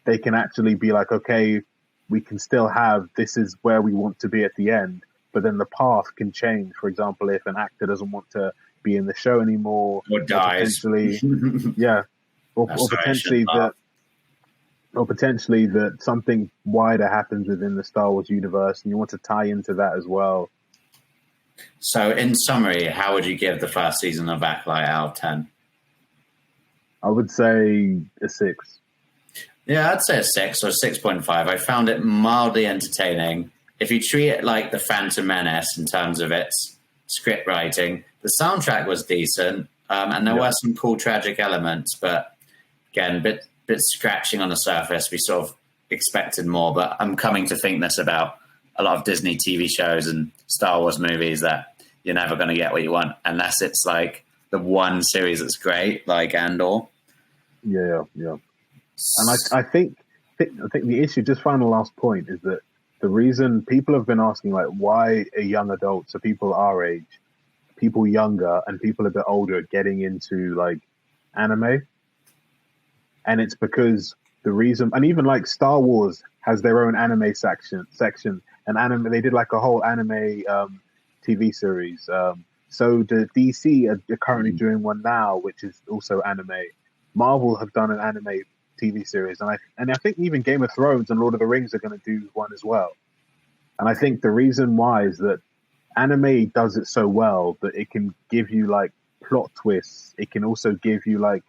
they can actually be like, okay, we can still have, this is where we want to be at the end, but then the path can change. For example, if an actor doesn't want to be in the show anymore, or dies, or potentially that something wider happens within the Star Wars universe, and you want to tie into that as well. So, in summary, how would you give the first season of Acolyte out of 10? I would say a 6. Yeah, I'd say a 6 or 6.5. I found it mildly entertaining. If you treat it like The Phantom Menace in terms of its script writing, the soundtrack was decent, and there were some cool tragic elements, but again, bit scratching on the surface. We sort of expected more, but I'm coming to think this about a lot of Disney TV shows and Star Wars movies, that you're never going to get what you want unless it's like the one series that's great, like Andor. Yeah. And I think the issue, just final last point, is that the reason people have been asking, like, why are young adults, so people our age, people younger, and people a bit older getting into like anime? And it's because the reason, and even like Star Wars has their own anime section, and anime, they did like a whole anime TV series. So the DC are currently doing one now, which is also anime. Marvel have done an anime TV series, and I think even Game of Thrones and Lord of the Rings are going to do one as well. And I think the reason why is that anime does it so well that it can give you like plot twists. It can also give you like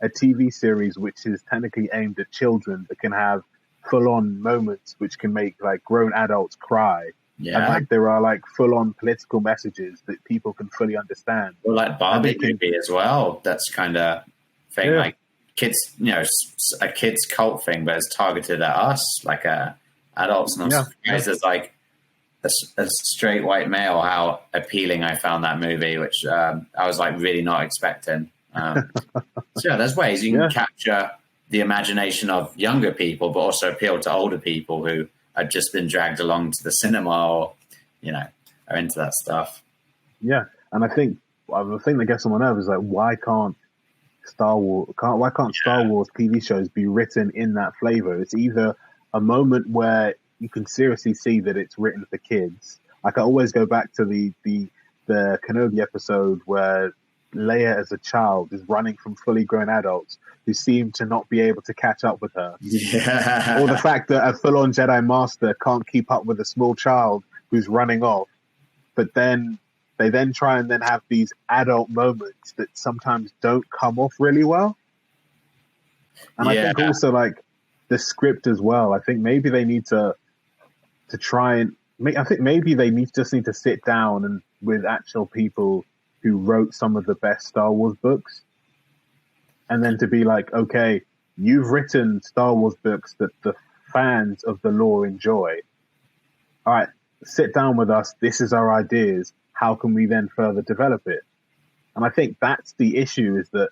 a TV series which is technically aimed at children, that can have full-on moments which can make like grown adults cry. Yeah, and like there are like full-on political messages that people can fully understand. Well, like Barbie movie as well. That's kind of thing, like kids, a kids cult thing, but it's targeted at us, like adults. And I'm surprised there's like a straight white male, how appealing I found that movie, which I was like really not expecting. So there's ways you can capture the imagination of younger people, but also appeal to older people who have just been dragged along to the cinema or, are into that stuff. Yeah. And I think the thing that gets on my nerves is like, why can't Star Wars TV shows be written in that flavor? It's either a moment where you can seriously see that it's written for kids. Like I always go back to the Kenobi episode where Leia as a child is running from fully grown adults who seem to not be able to catch up with her. Yeah. Or the fact that a full-on Jedi Master can't keep up with a small child who's running off. But then they then try and then have these adult moments that sometimes don't come off really well. And I think also like the script as well. I think maybe they need to try and I think maybe they just need to sit down and with actual people who wrote some of the best Star Wars books, and then to be like, okay, you've written Star Wars books that the fans of the lore enjoy. All right, sit down with us. This is our ideas. how can we then further develop it? And I think that's the issue, is that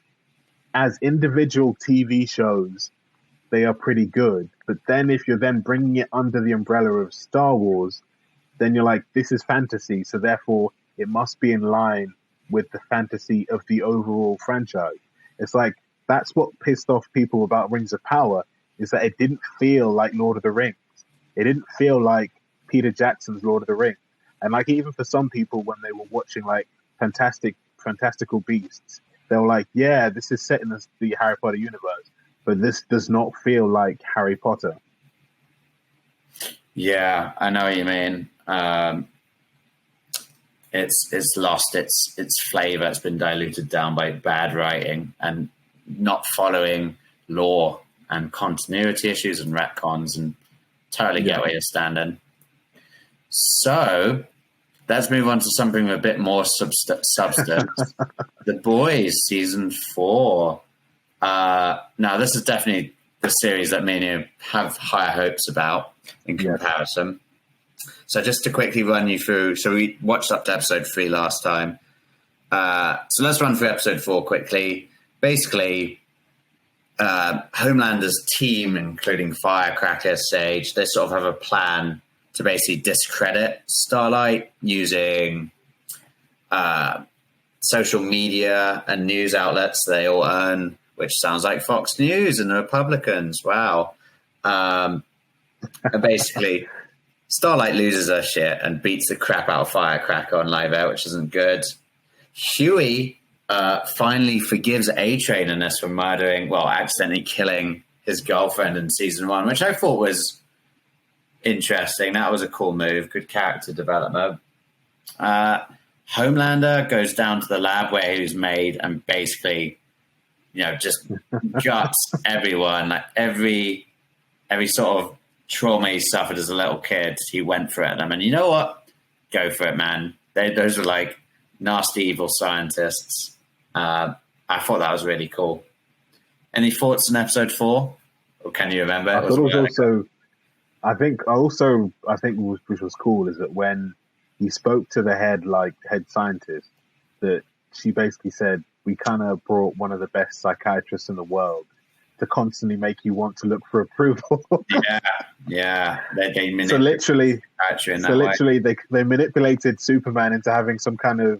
as individual TV shows, they are pretty good. But then if you're then bringing it under the umbrella of Star Wars, then you're like, this is fantasy, so therefore it must be in line with the fantasy of the overall franchise. It's like, that's what pissed off people about Rings of Power, is that it didn't feel like Lord of the Rings. It didn't feel like Peter Jackson's Lord of the Rings. And like, even for some people, when they were watching like Fantastical Beasts, they were like, yeah, this is set in the Harry Potter universe, but this does not feel like Harry Potter. Yeah, I know what you mean. It's lost its flavor. It's been diluted down by bad writing and not following lore and continuity issues and retcons, and totally get where you're standing. So let's move on to something with a bit more substance. The Boys, season 4. Now, this is definitely the series that many have higher hopes about in comparison. So just to quickly run you through, so we watched up to episode 3 last time. So let's run through episode 4 quickly. Basically, Homelander's team, including Firecracker, Sage, they sort of have a plan to basically discredit Starlight using social media and news outlets they all own, which sounds like Fox News and the Republicans. Wow. And basically, Starlight loses her shit and beats the crap out of Firecracker on live air, which isn't good. Huey finally forgives A-Train in this for accidentally killing his girlfriend in season 1, which I thought was interesting. That was a cool move. Good character development. Homelander goes down to the lab where he was made and basically, just guts everyone. Like every sort of trauma he suffered as a little kid, he went for it at them. And you know what? Go for it, man. Those were like nasty, evil scientists. I thought that was really cool. Any thoughts on episode 4? Or can you remember? I thought it was also... I think which was cool, is that when he spoke to the head scientist, that she basically said, we kind of brought one of the best psychiatrists in the world to constantly make you want to look for approval. Yeah. They they manipulated Superman into having some kind of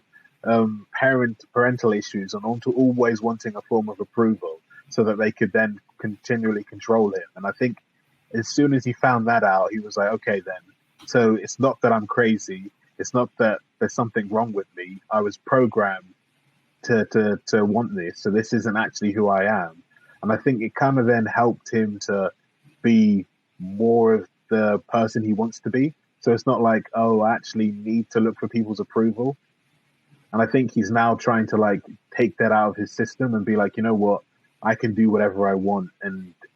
parental issues and onto always wanting a form of approval so that they could then continually control him. And I think as soon as he found that out, he was like, okay, then. So it's not that I'm crazy. It's not that there's something wrong with me. I was programmed to want this. So this isn't actually who I am. And I think it kind of then helped him to be more of the person he wants to be. So it's not like, oh, I actually need to look for people's approval. And I think he's now trying to take that out of his system and be like, you know what? I can do whatever I want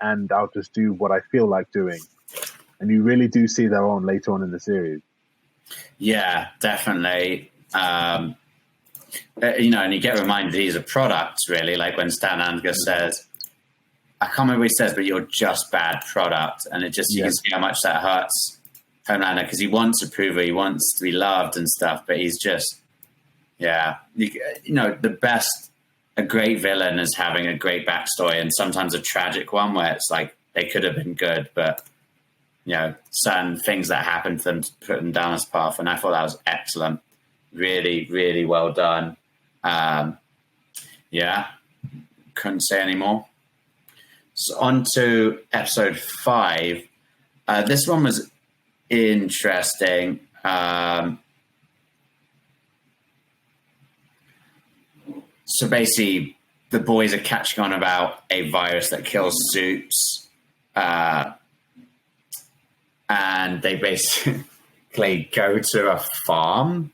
and I'll just do what I feel like doing. And you really do see that later on in the series. Yeah, definitely. And you get reminded he's a product, really, like when Stan Andgus says, I can't remember what he says, but you're just bad product. And you can see how much that hurts Homelander, because he wants approval, he wants to be loved and stuff, but he's just, the best... A great villain is having a great backstory, and sometimes a tragic one where it's like they could have been good, but certain things that happened to them to put them down this path. And I thought that was excellent, really, really well done. Couldn't say any more. So on to episode 5. This one was interesting. So basically, the boys are catching on about a virus that kills suits. And they basically go to a farm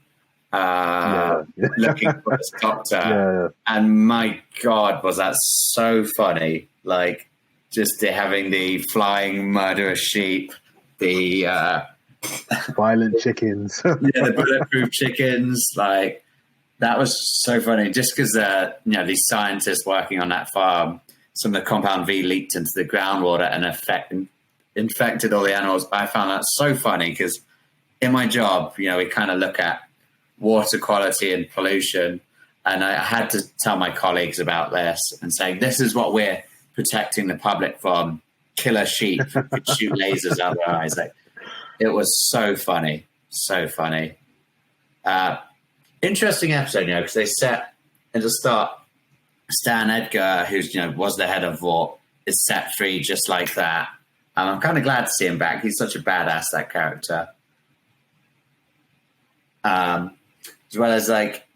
looking for this doctor. Yeah. And my God, was that so funny. Like, just having the flying murderous sheep, the... violent chickens. The bulletproof chickens, that was so funny. Just because these scientists working on that farm, some of the compound V leaked into the groundwater and infected all the animals. I found that so funny because in my job, we kind of look at water quality and pollution. And I had to tell my colleagues about this and saying, this is what we're protecting the public from. Killer sheep who could shoot lasers out of their eyes. Like, it was so funny. So funny. Interesting episode, because they set at the start, Stan Edgar, who's, was the head of Vought, is set free just like that. And I'm kind of glad to see him back. He's such a badass, that character. As well as, like,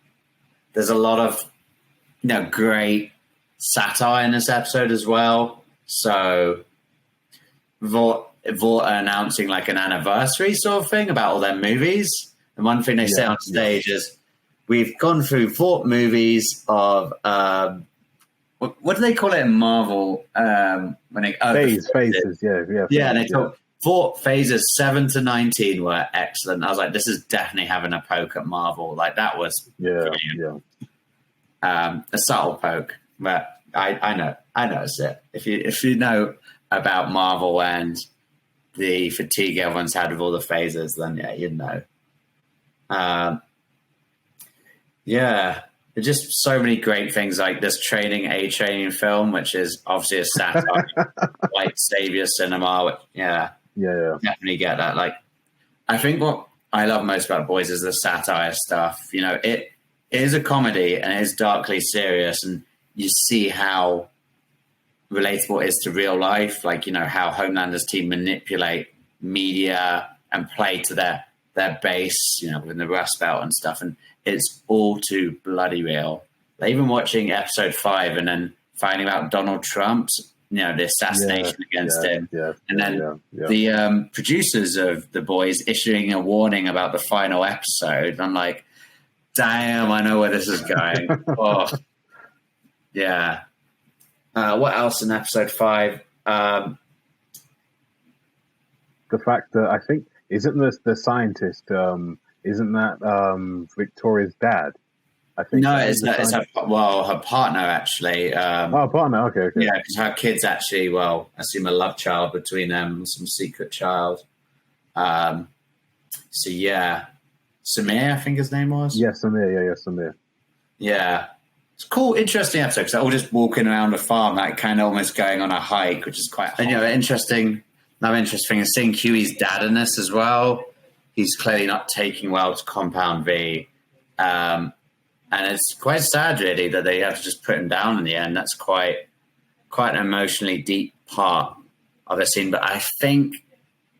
there's a lot of, great satire in this episode as well. So Vought are announcing, like, an anniversary sort of thing about all their movies. And one thing they say on stage is, we've gone through Vought movies of, what do they call it in Marvel? Phases, yeah. Yeah, and they talk, Vought phases 7 to 19 were excellent. I was like, this is definitely having a poke at Marvel. Like, that was brilliant. A subtle poke, but I know it's it. If you know about Marvel and the fatigue everyone's had with all the phases, then you'd know. There's just so many great things, like this training film, which is obviously a satire, like savior cinema. Definitely get that. Like, I think what I love most about Boys is the satire stuff. It is a comedy and it is darkly serious, and you see how relatable it is to real life. Like, how Homelander's team manipulate media and play to their base, within the Rust Belt and stuff. And it's all too bloody real. Like, even watching episode 5 and then finding out Donald Trump's, the assassination against him. And then the producers of The Boys issuing a warning about the final episode. I'm like, damn, I know where this is going. What else in episode 5? The fact that I think, isn't this the scientist? Isn't that Victoria's dad? I think. No, it's her partner actually. Partner. Okay. Yeah, because her kid's actually, I assume a love child between them, some secret child. Samir, I think his name was. Yeah, Samir. Samir. Yeah. It's a cool, interesting episode because they're all just walking around the farm, like kind of almost going on a hike, which is quite interesting. Another interesting is seeing Huey's dad in this as well. He's clearly not taking well to Compound V. And it's quite sad, really, that they have to just put him down in the end. That's quite an emotionally deep part of the scene. But I think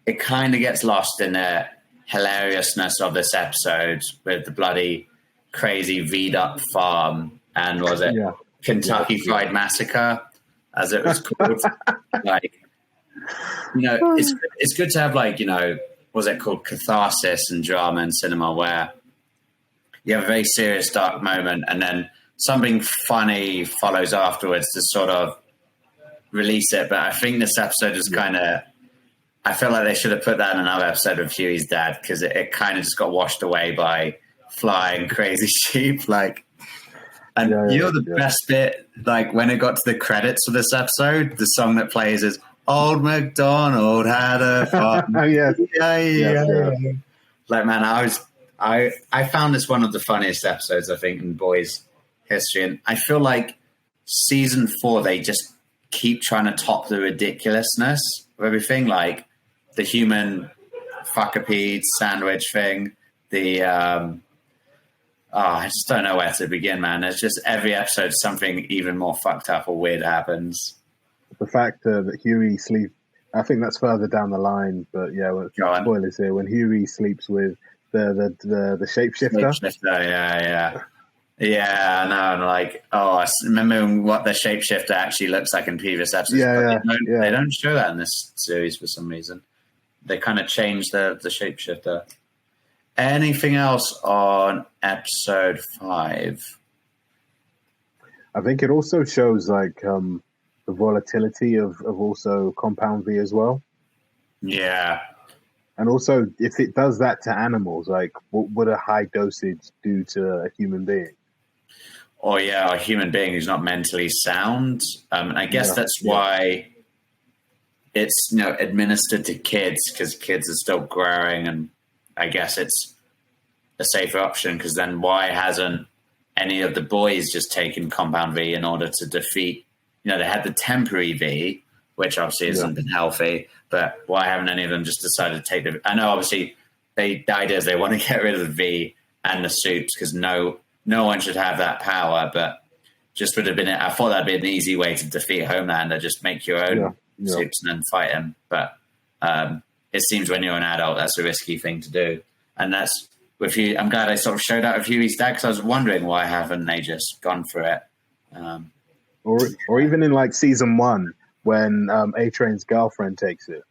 it kind of gets lost in the hilariousness of this episode with the bloody crazy V'd-up farm. And was it Kentucky Fried Massacre, as it was called? It's good to have, was it called catharsis and drama and cinema, where you have a very serious, dark moment and then something funny follows afterwards to sort of release it. But I think this episode is I feel like they should have put that in another episode of Huey's dad, because it kind of just got washed away by flying crazy sheep. The best bit, when it got to the credits for this episode, the song that plays is Old MacDonald had a farm. Yes. Man, I found this one of the funniest episodes, I think, in Boys history. And I feel like season 4, they just keep trying to top the ridiculousness of everything, like the human fuckapede sandwich thing, I just don't know where to begin, man. It's just every episode something even more fucked up or weird happens. The fact that Huey sleeps, I think that's further down the line, but spoilers here. When Huey sleeps with the shapeshifter. Yeah, no, I remember what the shapeshifter actually looks like in previous episodes. They don't show that in this series for some reason. They kind of changed the shapeshifter. Anything else on episode 5? I think it also shows the volatility of also Compound V as well. Yeah. And also, if it does that to animals, what would a high dosage do to a human being? A human being who's not mentally sound. And I guess that's why it's administered to kids, because kids are still growing, and I guess it's a safer option, because then why hasn't any of the boys just taken Compound V in order to defeat, they had the temporary V, which obviously hasn't been healthy, but why haven't any of them just decided to take the, I know obviously the idea is they want to get rid of the V and the suits because no one should have that power, but just would have been, I thought that'd be an easy way to defeat Homelander, just make your own suits and then fight him. But it seems when you're an adult, that's a risky thing to do. And that's, with you, I'm glad I sort of showed out a few Easter eggs. I was wondering why haven't they just gone for it? Or even in like season 1 when A-Train's girlfriend takes it.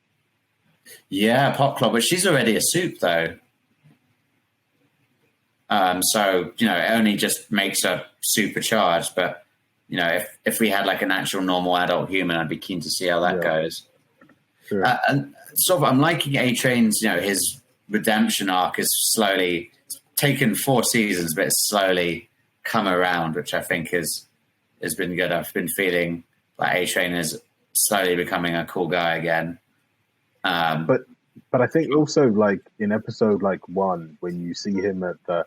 Yeah, Pop Club, but she's already a suit though. So it only just makes her supercharged. But if we had like an actual normal adult human, I'd be keen to see how that goes. Sure. And sort of, I'm liking A-Train's. His redemption arc is slowly taken 4 seasons, but it's slowly come around, which I think has been good. I've been feeling like A-Train is slowly becoming a cool guy again. But I think also like in episode like 1, when you see him at the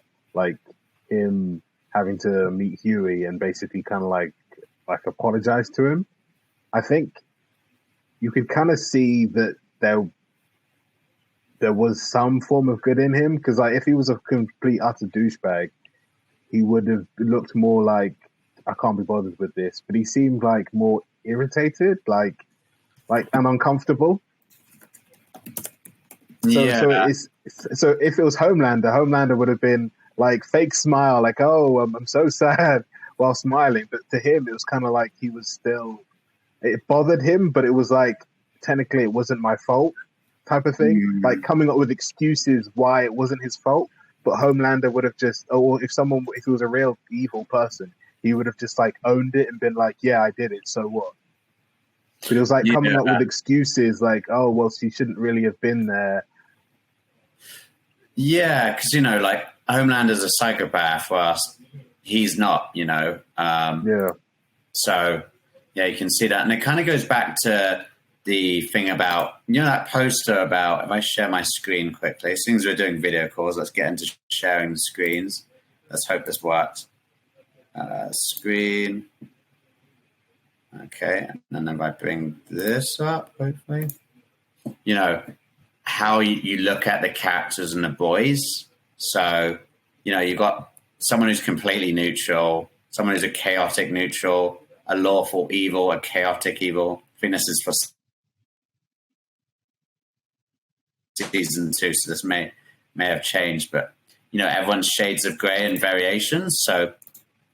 him having to meet Huey and basically kind of like apologize to him, I think you could kind of see that there was some form of good in him, because like if he was a complete utter douchebag, he would have looked more like, I can't be bothered with this, but he seemed like more irritated, like and uncomfortable. So if it was Homelander would have been like fake smile, like, oh, I'm so sad, while smiling. But to him, it was kind of like he was still, it bothered him, but it was like, technically it wasn't my fault type of thing. Like coming up with excuses why it wasn't his fault. But Homelander would have just, or if he was a real evil person, he would have just like owned it and been like, yeah, I did it, so what? But it was like coming up with excuses like, oh, well, she shouldn't really have been there. Yeah, because, like Homelander's a psychopath whilst he's not, So, you can see that. And it kind of goes back to the thing about, that poster about, if I share my screen quickly, as soon as we're doing video calls, let's get into sharing the screens. Let's hope this works. Screen. Okay, and then if I bring this up, hopefully, how you look at the characters and the boys. So, you've got someone who's completely neutral, someone who's a chaotic neutral, a lawful evil, a chaotic evil. I think this is for season 2, so this may have changed, but, everyone's shades of grey and variations. So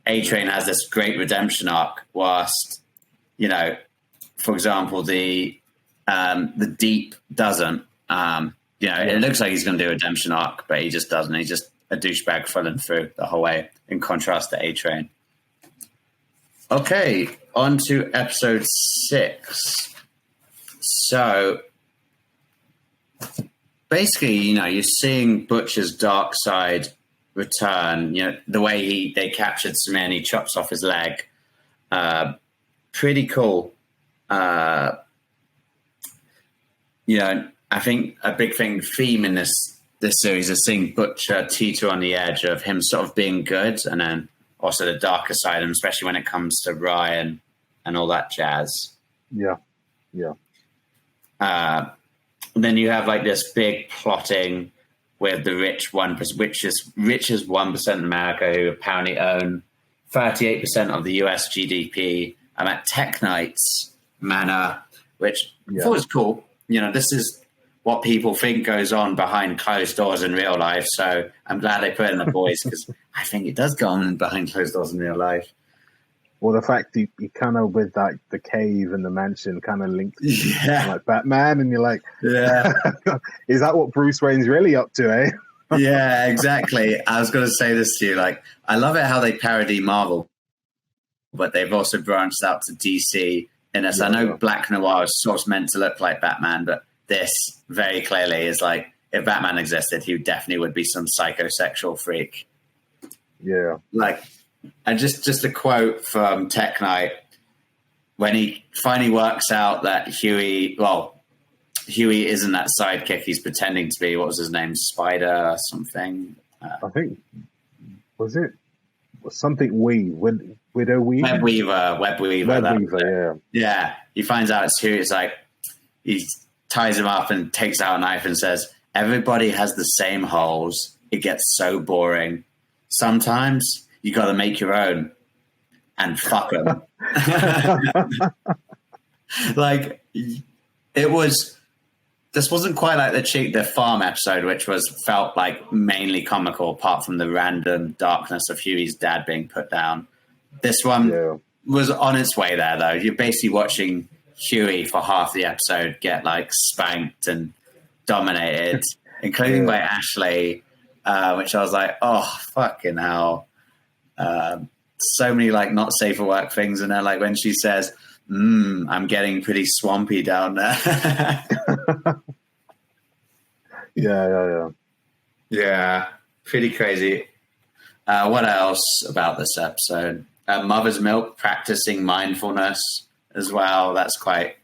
A-Train has this great redemption arc whilst, for example, the Deep doesn't. It looks like he's going to do a redemption arc, but he just doesn't. He's just a douchebag falling through the whole way, in contrast to A-Train. Okay, on to episode 6. So, basically, you're seeing Butcher's dark side return. The way they captured Samir, he chops off his leg. Pretty cool. I think a big theme in this series is seeing Butcher teeter on the edge of him sort of being good, and then also the darker side of him, especially when it comes to Ryan and all that jazz. Yeah. Then you have like this big plotting with the richest 1% in America, who apparently own 38% of the US GDP. I'm at TechKnight's manor, which I thought was cool. This is what people think goes on behind closed doors in real life. So I'm glad they put it in The Boys, because I think it does go on behind closed doors in real life. Well, the fact he kind of, with like the cave and the mansion, kind of linked to like Batman, and you're like, is that what Bruce Wayne's really up to, eh? Yeah, exactly. I was going to say this to you. Like, I love it how they parody Marvel, but they've also branched out to DC in this. I know Black Noir is sort of meant to look like Batman, but this very clearly is like, if Batman existed, he definitely would be some psychosexual freak. Yeah. Like, and just a quote from TechKnight, when he finally works out that Huey isn't that sidekick he's pretending to be. What was his name? Spider or something. I think was it something Widow Weave? Web Weaver. Yeah. He finds out it's who. It's like he ties him up and takes out a knife and says, "Everybody has the same holes. It gets so boring. Sometimes you got to make your own and fuck them." Like it was. This wasn't quite like the farm episode, which felt like mainly comical, apart from the random darkness of Huey's dad being put down. This one was on its way there, though. You're basically watching Huey for half the episode get like spanked and dominated, including by Ashley, which I was like, oh, fucking hell. So many like not safe for work things in there. Like when she says, I'm getting pretty swampy down there. Yeah, pretty crazy. What else about this episode? Mother's Milk practicing mindfulness as well. That's quite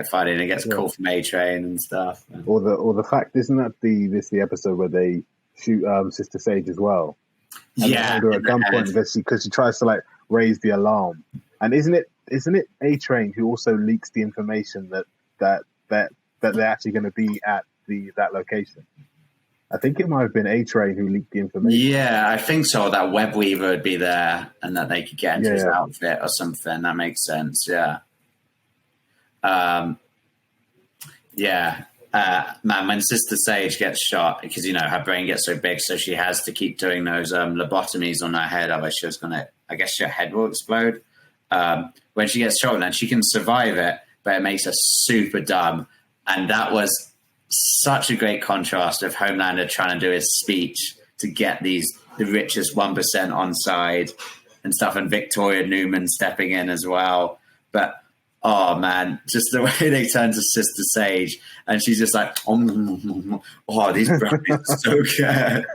funny, and it gets called from A-Train and stuff. Or the fact, isn't that the episode where they shoot Sister Sage as well? And at gunpoint because she tries to like raise the alarm. And isn't it A-Train who also leaks the information that they're actually going to be at that location? I think it might have been A-Train who leaked the information. Yeah, I think so. That Web Weaver would be there and that they could get into his outfit or something. That makes sense, yeah. Man, when Sister Sage gets shot, because, her brain gets so big, so she has to keep doing those lobotomies on her head, otherwise she was going to, I guess her head will explode. When she gets shot, then she can survive it, but it makes her super dumb. And that was such a great contrast of Homelander trying to do his speech to get the richest 1% on side and stuff, and Victoria Newman stepping in as well. But oh man, just the way they turn to Sister Sage and she's just like, oh, these brownies are so good.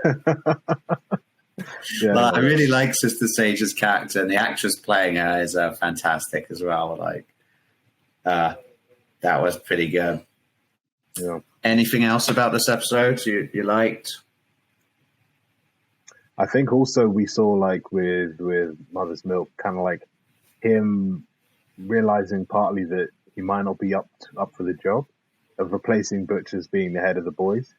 I really like Sister Sage's character, and the actress playing her is fantastic as well. Like that was pretty good. Yeah. Anything else about this episode you liked? I think also we saw like with Mother's Milk, kind of like him realizing partly that he might not be up for the job of replacing Butcher as being the head of the boys.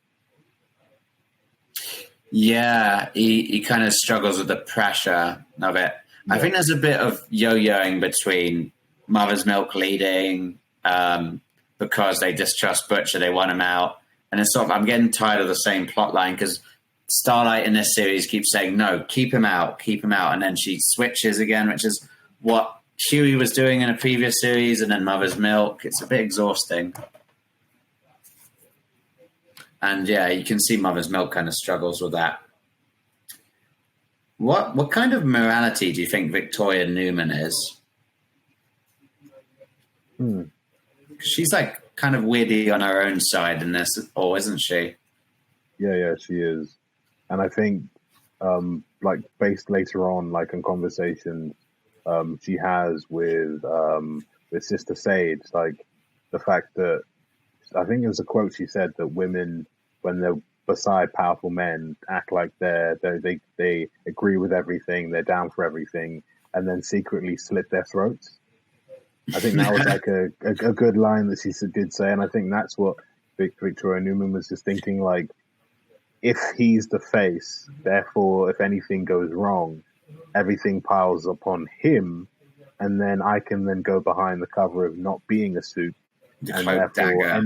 Yeah, he kind of struggles with the pressure of it. Yeah. I think there's a bit of yo-yoing between Mother's Milk leading because they distrust Butcher, they want him out. And it's sort of, I'm getting tired of the same plot line because Starlight in this series keeps saying, no, keep him out. And then she switches again, which is what Huey was doing in a previous series, and then Mother's Milk. It's a bit exhausting. And yeah, you can see Mother's Milk kind of struggles with that. What kind of morality do you think Victoria Newman is? She's like kind of weirdly on her own side in this, or isn't she? Yeah, she is. And I think, like based later on, like in conversations she has with Sister Sage, like the fact that I think it was a quote she said that women, when they're beside powerful men, act like they agree with everything, they're down for everything, and then secretly slit their throats. I think that was like a good line that she did say, and I think that's what Victoria Newman was just thinking, like, if he's the face, therefore, if anything goes wrong, everything piles upon him, and then I can then go behind the cover of not being a suit, and therefore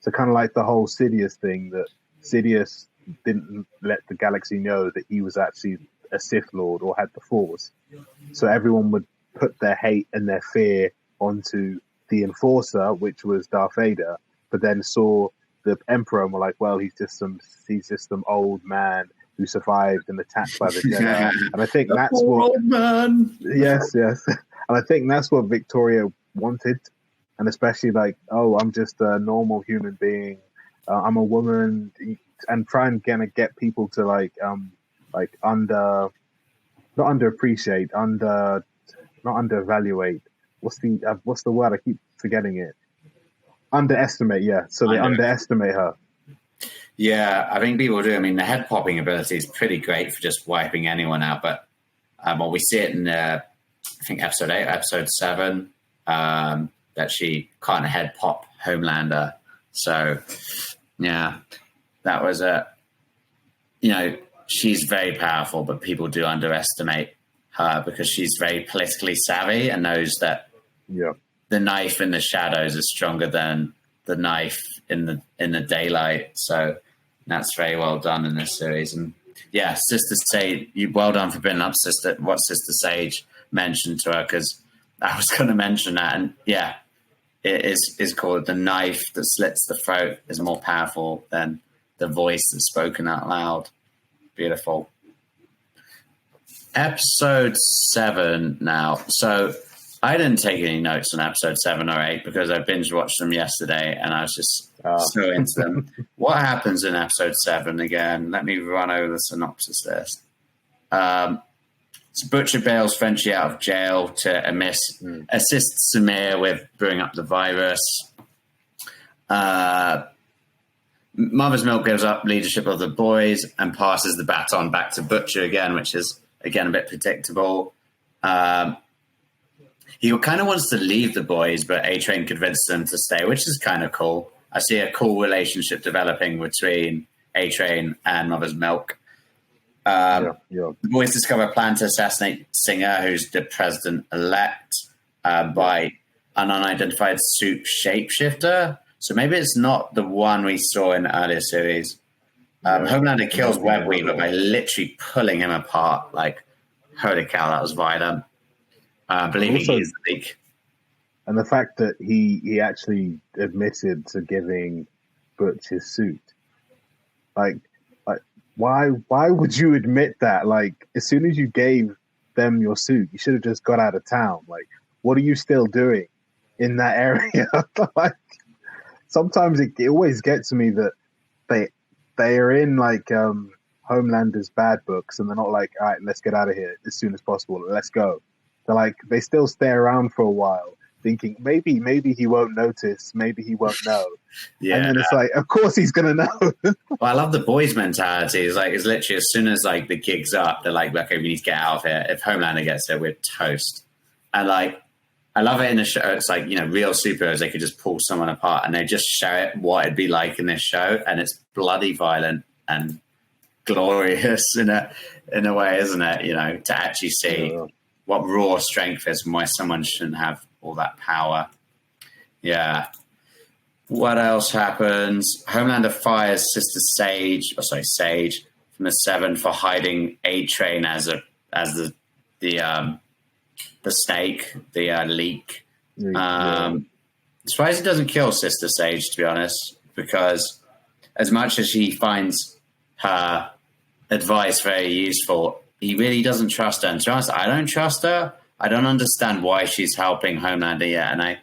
so kind of like the whole Sidious thing, that Sidious didn't let the galaxy know that he was actually a Sith Lord or had the Force, so everyone would put their hate and their fear onto the Enforcer, which was Darth Vader, but then saw the Emperor and were like, well, he's just some old man who survived and attacked by the Jedi. And I think that's what old man. Yes. And I think that's what Victoria wanted. And especially like, oh, I'm just a normal human being. I'm a woman, and try and get people to not underevaluate. What's the word? I keep forgetting it. Underestimate, yeah. So they underestimate her. Yeah, I think people do. I mean, the head popping ability is pretty great for just wiping anyone out. But we see it in, I think, episode 8, episode 7, that she can't head pop Homelander. So, yeah, that was she's very powerful, but people do underestimate her because she's very politically savvy and knows that the knife in the shadows is stronger than the knife in the daylight. So that's very well done in this series. And yeah, Sister Sage, well done for bringing up what Sister Sage mentioned to her, because I was going to mention that. And yeah, it is called the knife that slits the throat is more powerful than the voice that's spoken out loud. Beautiful. Episode 7 now. So I didn't take any notes on episode 7 or 8 because I binge watched them yesterday and I was just so into them. What happens in episode 7 again? Let me run over the synopsis list. So Butcher bails Frenchie out of jail to assist Samir with brewing up the virus. Mother's Milk gives up leadership of the boys and passes the baton back to Butcher again, which is, again, a bit predictable. He kind of wants to leave the boys, but A-Train convinces them to stay, which is kind of cool. I see a cool relationship developing between A-Train and Mother's Milk. The boys discover a plan to assassinate Singer, who's the president-elect, by an unidentified soup shapeshifter. So maybe it's not the one we saw in the earlier series. Homelander kills Webweaver by literally pulling him apart. Like, holy cow, that was violent. Believing he's the leak. And the fact that he actually admitted to giving Butch his suit. Like why would you admit that? Like, as soon as you gave them your suit, you should have just got out of town. Like, what are you still doing in that area? Like, sometimes it always gets to me that they are in like Homelander's bad books and they're not like, all right, let's get out of here as soon as possible. Let's go. They're like, they still stay around for a while thinking maybe he won't notice. Maybe he won't know. Yeah. And then it's like, of course he's going to know. Well, I love the boys' mentality. It's literally as soon as like the gig's up, they're like, okay, we need to get out of here. If Homelander gets there, we're toast. And like, I love it in the show. It's like, real superheroes, they could just pull someone apart and they just show it what it'd be like in this show. And it's bloody violent and glorious in a way, isn't it? To actually see what raw strength is and why someone shouldn't have all that power. Yeah. What else happens? Homelander fires Sister Sage from the 7 for hiding A-Train as the snake, the leak. Surprised he doesn't kill Sister Sage, to be honest, because as much as he finds her advice very useful, he really doesn't trust her. And to be honest, I don't trust her. I don't understand why she's helping Homelander yet. And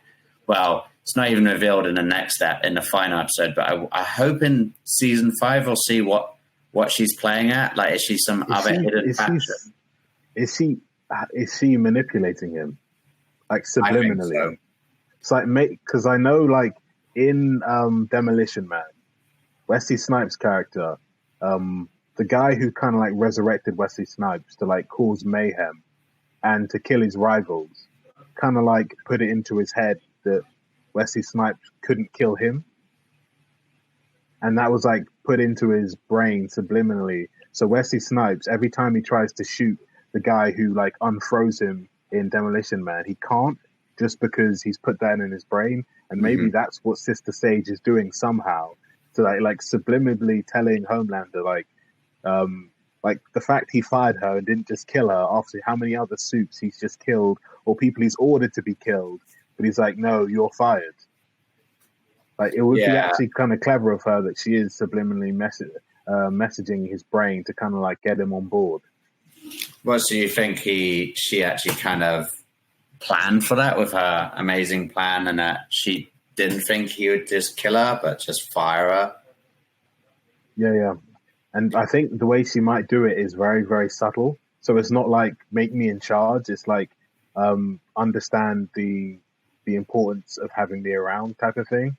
it's not even revealed in the final episode, but I hope in season 5 we'll see what she's playing at. Like, is she some other hidden faction? Is she manipulating him, like subliminally? So. It's like, because I know, like in Demolition Man, Wesley Snipes' character, the guy who kind of like resurrected Wesley Snipes to like cause mayhem and to kill his rivals, kind of like put it into his head that Wesley Snipes couldn't kill him, and that was like put into his brain subliminally. So Wesley Snipes, every time he tries to shoot the guy who like unfroze him in Demolition Man, he can't, just because he's put that in his brain. And maybe that's what Sister Sage is doing somehow, to like subliminally telling Homelander like the fact he fired her and didn't just kill her after how many other suits he's just killed or people he's ordered to be killed, but he's like, no, you're fired. Like, it would be actually kind of clever of her that she is subliminally messaging his brain to kind of like get him on board. Well, so you think she actually kind of planned for that with her amazing plan, and that she didn't think he would just kill her, but just fire her? Yeah. And I think the way she might do it is very, very subtle. So it's not like make me in charge. It's like understand the importance of having me around type of thing.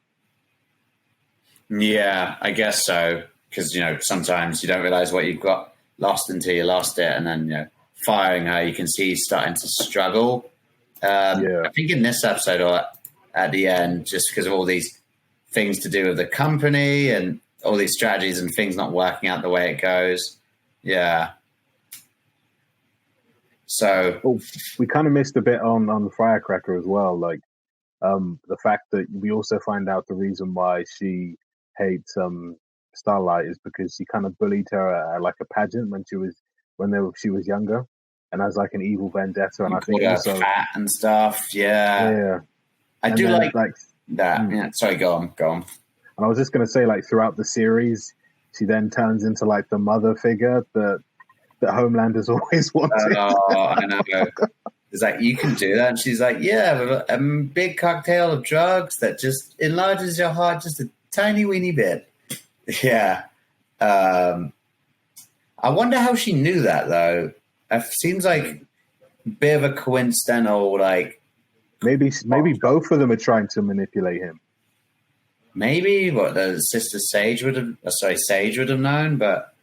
Yeah, I guess so. because, sometimes you don't realize what you've got lost until you lost it. And then, firing her, you can see he's starting to struggle. I think in this episode or at the end, just because of all these things to do with the company and all these strategies and things not working out the way it goes. Yeah. So we kind of missed a bit on the firecracker as well. Like, the fact that we also find out the reason why she hates Starlight is because she kind of bullied her at like a pageant when she was younger, and as like an evil vendetta. And I think also fat and stuff. Yeah. I and do then, like that. Yeah. Sorry, go on. And I was just going to say, like, throughout the series, she then turns into like the mother figure that Homelander's always wanted. Oh, I know. It's like, you can do that. And she's like, yeah, a big cocktail of drugs that just enlarges your heart just a tiny weeny bit. Yeah. I wonder how she knew that, though. It seems like a bit of a coincidental, like... Maybe both of them are trying to manipulate him. Maybe what the sister Sage would have known, but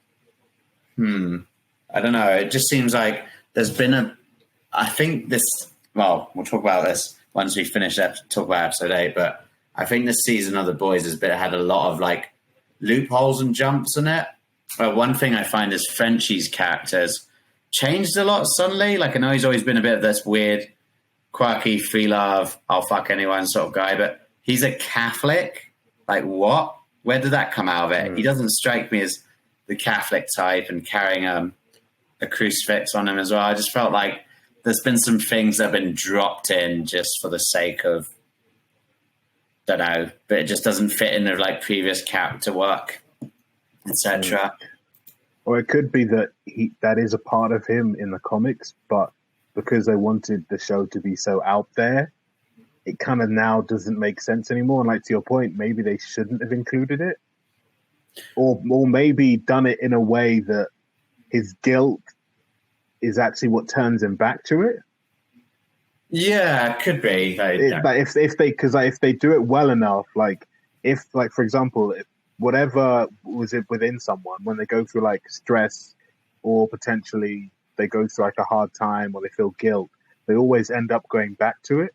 I don't know. It just seems like there's been I think this, well, we'll talk about this once we finish talk about episode 8, but I think this season of The Boys had a lot of like loopholes and jumps in it. One thing I find is Frenchie's characters changed a lot suddenly. Like, I know he's always been a bit of this weird, quirky, free love, I'll fuck anyone sort of guy, but he's a Catholic. Like, what? Where did that come out of it? He doesn't strike me as the Catholic type and carrying a crucifix on him as well. I just felt like there's been some things that have been dropped in just for the sake of, don't know, but it just doesn't fit in with like previous character work, etc. Or it could be that that is a part of him in the comics, but because they wanted the show to be so out there, it kind of now doesn't make sense anymore. And like, to your point, maybe they shouldn't have included it, or maybe done it in a way that his guilt is actually what turns him back to it. Yeah, it could be. If they do it well enough, if for example, if whatever was it within someone, when they go through like stress or potentially they go through like a hard time or they feel guilt, they always end up going back to it.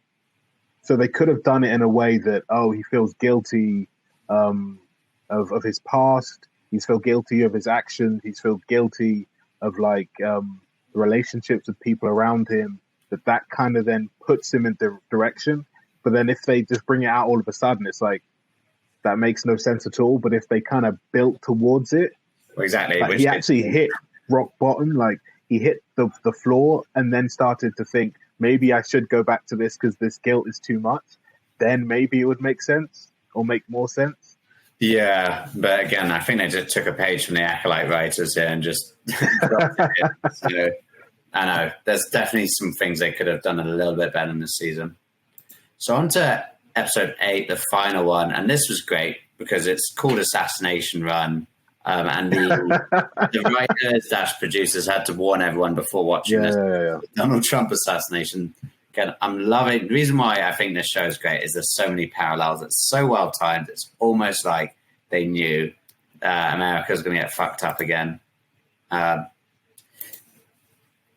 So they could have done it in a way that, he feels guilty of his past. He's feel guilty of his actions. He's feel guilty of like relationships with people around him. That kind of then puts him in the direction. But then if they just bring it out all of a sudden, it's like, that makes no sense at all. But if they kind of built towards it, exactly, like he actually hit rock bottom, like he hit the floor and then started to think, maybe I should go back to this because this guilt is too much, then maybe it would make sense or make more sense. Yeah, but again, I think they just took a page from the Acolyte writers here and just I know there's definitely some things they could have done a little bit better in this season. So on to episode 8, the final one, and this was great because it's called Assassination Run, and the writers / producers had to warn everyone before watching this. Donald Trump assassination. Again, I'm loving. The reason why I think this show is great is there's so many parallels. It's so well timed. It's almost like they knew America was going to get fucked up again.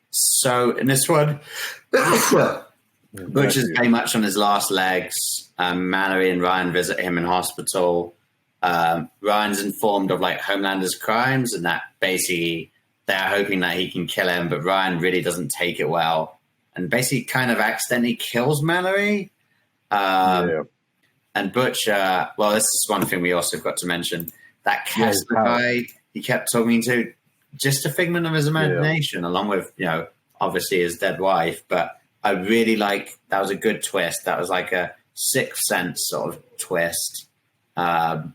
So in this one, Butch is very much on his last legs. Mallory and Ryan visit him in hospital. Ryan's informed of like Homelander's crimes and that basically they're hoping that he can kill him, but Ryan really doesn't take it well and basically kind of accidentally kills Mallory. And Butch, well, this is one thing we also got to mention. That Kessler guy he kept talking to, just a figment of his imagination, along with, obviously his dead wife. But I really like, that was a good twist. That was like a Sixth Sense sort of twist. And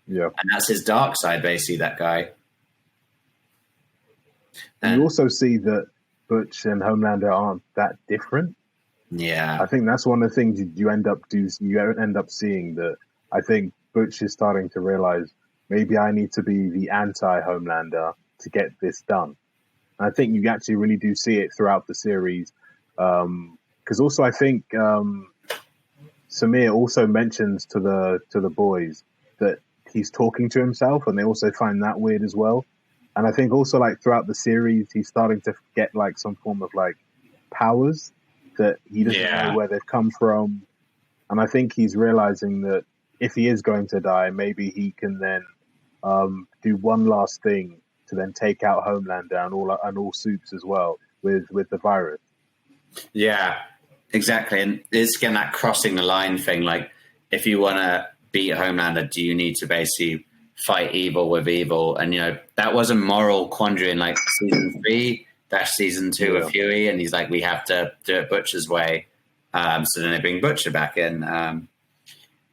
that's his dark side, basically, that guy. And you also see that Butch and Homelander aren't that different. Yeah. I think that's one of the things you end up seeing, that I think Butch is starting to realize, maybe I need to be the anti-Homelander to get this done. And I think you actually really do see it throughout the series. Because also I think Samir also mentions to the boys that he's talking to himself, and they also find that weird as well. And I think also like throughout the series, he's starting to get like some form of like powers that he doesn't know where they've come from. And I think he's realizing that if he is going to die, maybe he can then do one last thing to then take out Homelander and all Supes as well with the virus. Yeah, exactly. And it's again that crossing the line thing. Like, if you want to beat Homelander, do you need to basically fight evil with evil? And, you know, that was a moral quandary in like season 3 - season 2 of Fury. And he's like, we have to do it Butcher's way. So then they bring Butcher back in. And,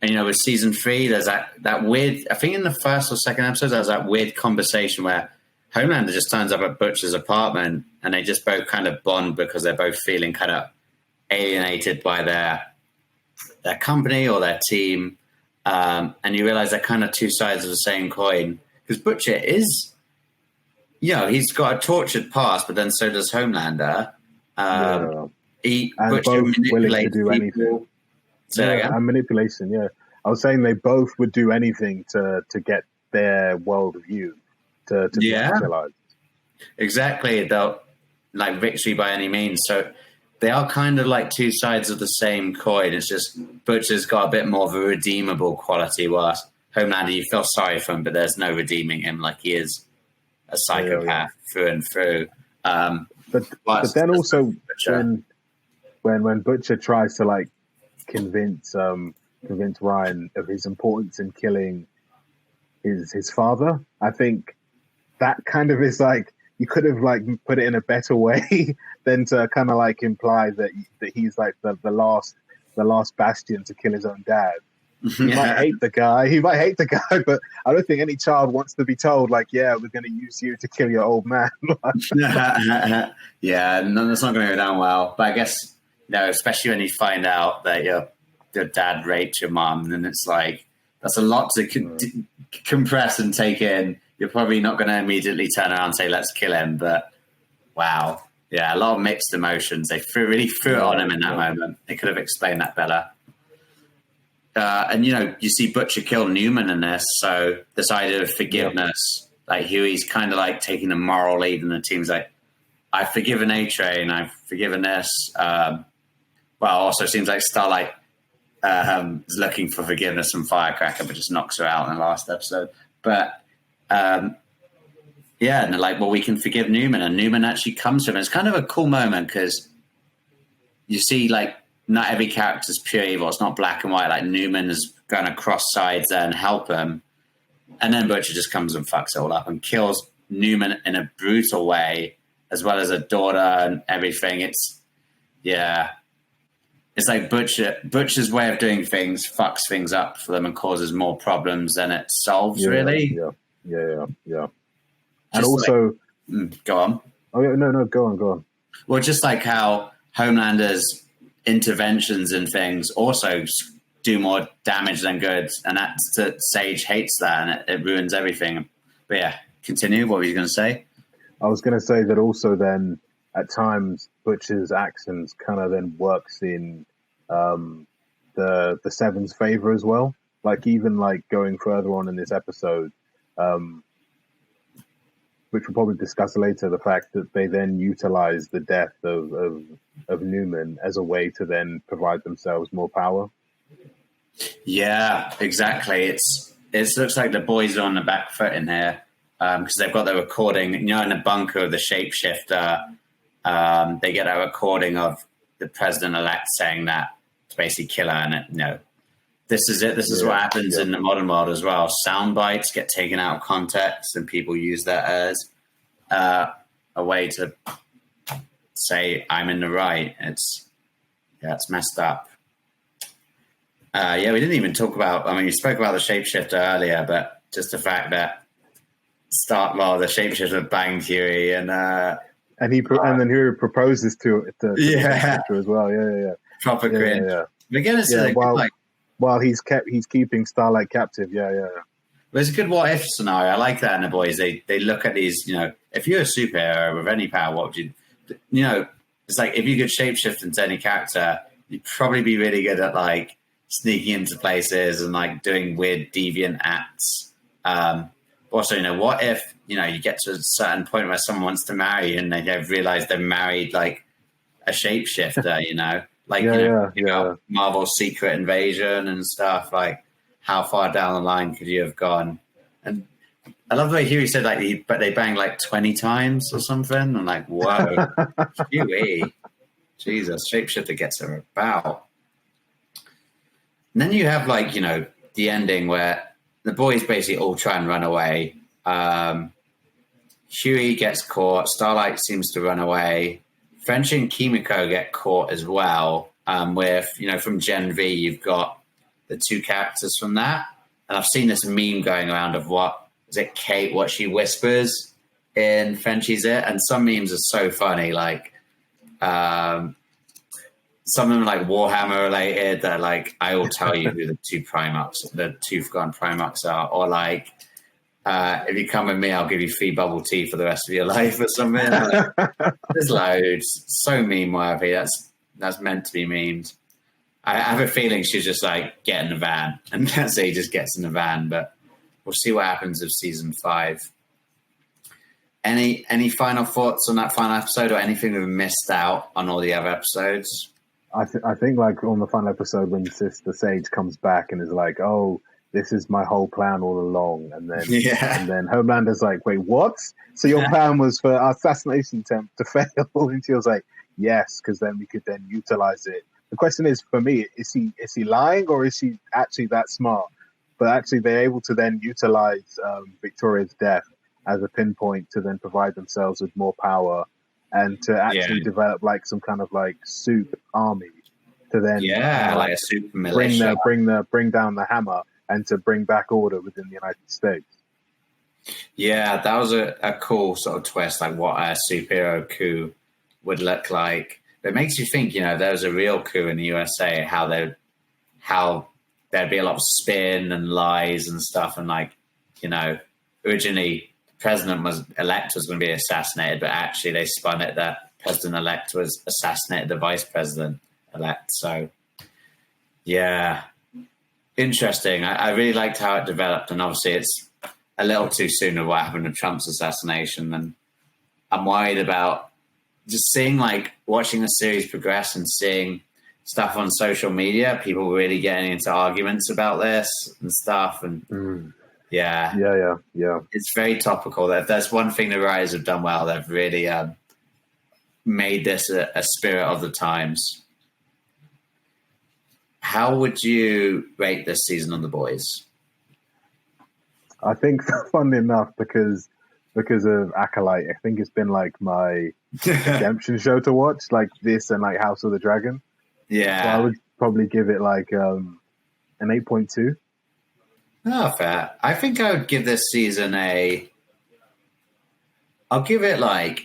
you know, with season 3, there's that weird, I think in the first or second episode, there's that weird conversation where Homelander just turns up at Butcher's apartment and they just both kind of bond because they're both feeling kind of alienated by their company or their team. And you realize they're kind of two sides of the same coin. Because Butcher is, you know, he's got a tortured past, but then so does Homelander. Butcher manipulates to do people. And manipulation, I was saying they both would do anything to get their worldview to be actualized. Exactly. They'll like victory by any means. So they are kind of like two sides of the same coin. It's just Butcher's got a bit more of a redeemable quality, whilst Homelander, you feel sorry for him, but there's no redeeming him. Like, he is a psychopath through and through. But then also when Butcher tries to like convince Ryan of his importance in killing his father, I think that kind of is like, you could have like put it in a better way than to kind of like imply that he's like the last bastion to kill his own dad. He might hate the guy, but I don't think any child wants to be told like, yeah, we're going to use you to kill your old man. Yeah, no, that's not going to go down well. But I guess, you know, especially when you find out that your dad raped your mom, then it's like, that's a lot to compress and take in. You're probably not going to immediately turn around and say, let's kill him. But wow. Yeah, a lot of mixed emotions. They really threw it on him in that moment. They could have explained that better. And, you know, you see Butcher kill Newman in this. So this idea of forgiveness, like Huey's kind of like taking the moral lead and the team's like, I've forgiven A-Train, I've forgiven this. Also seems like Starlight is looking for forgiveness from Firecracker, but just knocks her out in the last episode. But and they're like, well, we can forgive Newman, and Newman actually comes to him. It's kind of a cool moment because you see, like, not every character is pure evil. It's not black and white. Like, Newman is going to cross sides there and help him, and then Butcher just comes and fucks it all up and kills Newman in a brutal way, as well as a daughter and everything. It's like Butcher's way of doing things fucks things up for them and causes more problems than it solves, really. Yeah. And Just also... go on. Oh, yeah, no, go on. Well, just like how Homelander's interventions and things also do more damage than good, and that Sage hates that, and it ruins everything. But yeah, continue. What were you going to say? I was going to say that also then, at times, Butcher's actions kind of then works in the Seven's favor as well. Like, even like going further on in this episode, which we'll probably discuss later, the fact that they then utilize the death of Newman as a way to then provide themselves more power. Yeah, exactly. It looks like the boys are on the back foot in here because they've got the recording. You know, in the bunker of the shapeshifter, they get a recording of the president-elect saying that to basically kill her, and this is it. This is what happens in the modern world as well. Sound bites get taken out of context, and people use that as a way to say, I'm in the right. It's messed up. We didn't even talk about, we spoke about the shapeshifter earlier, but just the fact that the shapeshifter banged Huey and then Huey proposes to the shapeshifter as well. Yeah. Proper cringe. Again, while he's keeping Starlight captive. Yeah. But it's a good what if scenario. I like that in The Boys. They look at these, if you're a superhero with any power, what would you, it's like if you could shapeshift into any character, you'd probably be really good at like sneaking into places and like doing weird deviant acts. Also, what if, you get to a certain point where someone wants to marry you and they've realized they're married like a shapeshifter, like, Marvel's Secret Invasion and stuff, like how far down the line could you have gone? And I love the way Huey said like but they banged like 20 times or something. I'm like, whoa, Huey, Jesus, shapeshifter gets her about. And then you have like, the ending where the boys basically all try and run away. Huey gets caught. Starlight seems to run away. French and Kimiko get caught as well. With, from Gen V, you've got the two characters from that. And I've seen this meme going around of Kate, what she whispers in Frenchie's It. And some memes are so funny. Like, some of them like Warhammer related that like, I will tell you who the two forgotten Primarchs are. Or like, if you come with me, I'll give you free bubble tea for the rest of your life or something. Like, there's loads. So meme worthy. That's meant to be memed. I have a feeling she's just like, get in the van. And that's it, he just gets in the van. But we'll see what happens with season 5. Any final thoughts on that final episode or anything we've missed out on all the other episodes? I think like on the final episode when the Sage comes back and is like, oh, this is my whole plan all along. And then and then Homelander's like, wait, what? So your plan was for our assassination attempt to fail? And she was like, yes, because then we could then utilize it. The question is, for me, is he lying or is he actually that smart? But actually they're able to then utilize Victoria's death as a pinpoint to then provide themselves with more power and to actually develop like some kind of like super army to then like a super militia. bring down the hammer and to bring back order within the United States. Yeah, that was a cool sort of twist, like what a superhero coup would look like. But it makes you think, there was a real coup in the USA, how there'd be a lot of spin and lies and stuff. And like, originally president-elect was going to be assassinated, but actually they spun it that president-elect was assassinated the vice president-elect. So, yeah, interesting. I really liked how it developed, and obviously it's a little too soon of what happened to Trump's assassination. And I'm worried about just watching the series progress and seeing stuff on social media, people really getting into arguments about this and stuff. And yeah. It's very topical. If there's one thing the writers have done well, they've really made this a spirit of the times. How would you rate this season on The Boys? I think, funnily enough, because of Acolyte, I think it's been like my redemption show to watch, like this and like House of the Dragon. Yeah. So I would probably give it like an 8.2. Oh, fair. I think I would give this season I'll give it a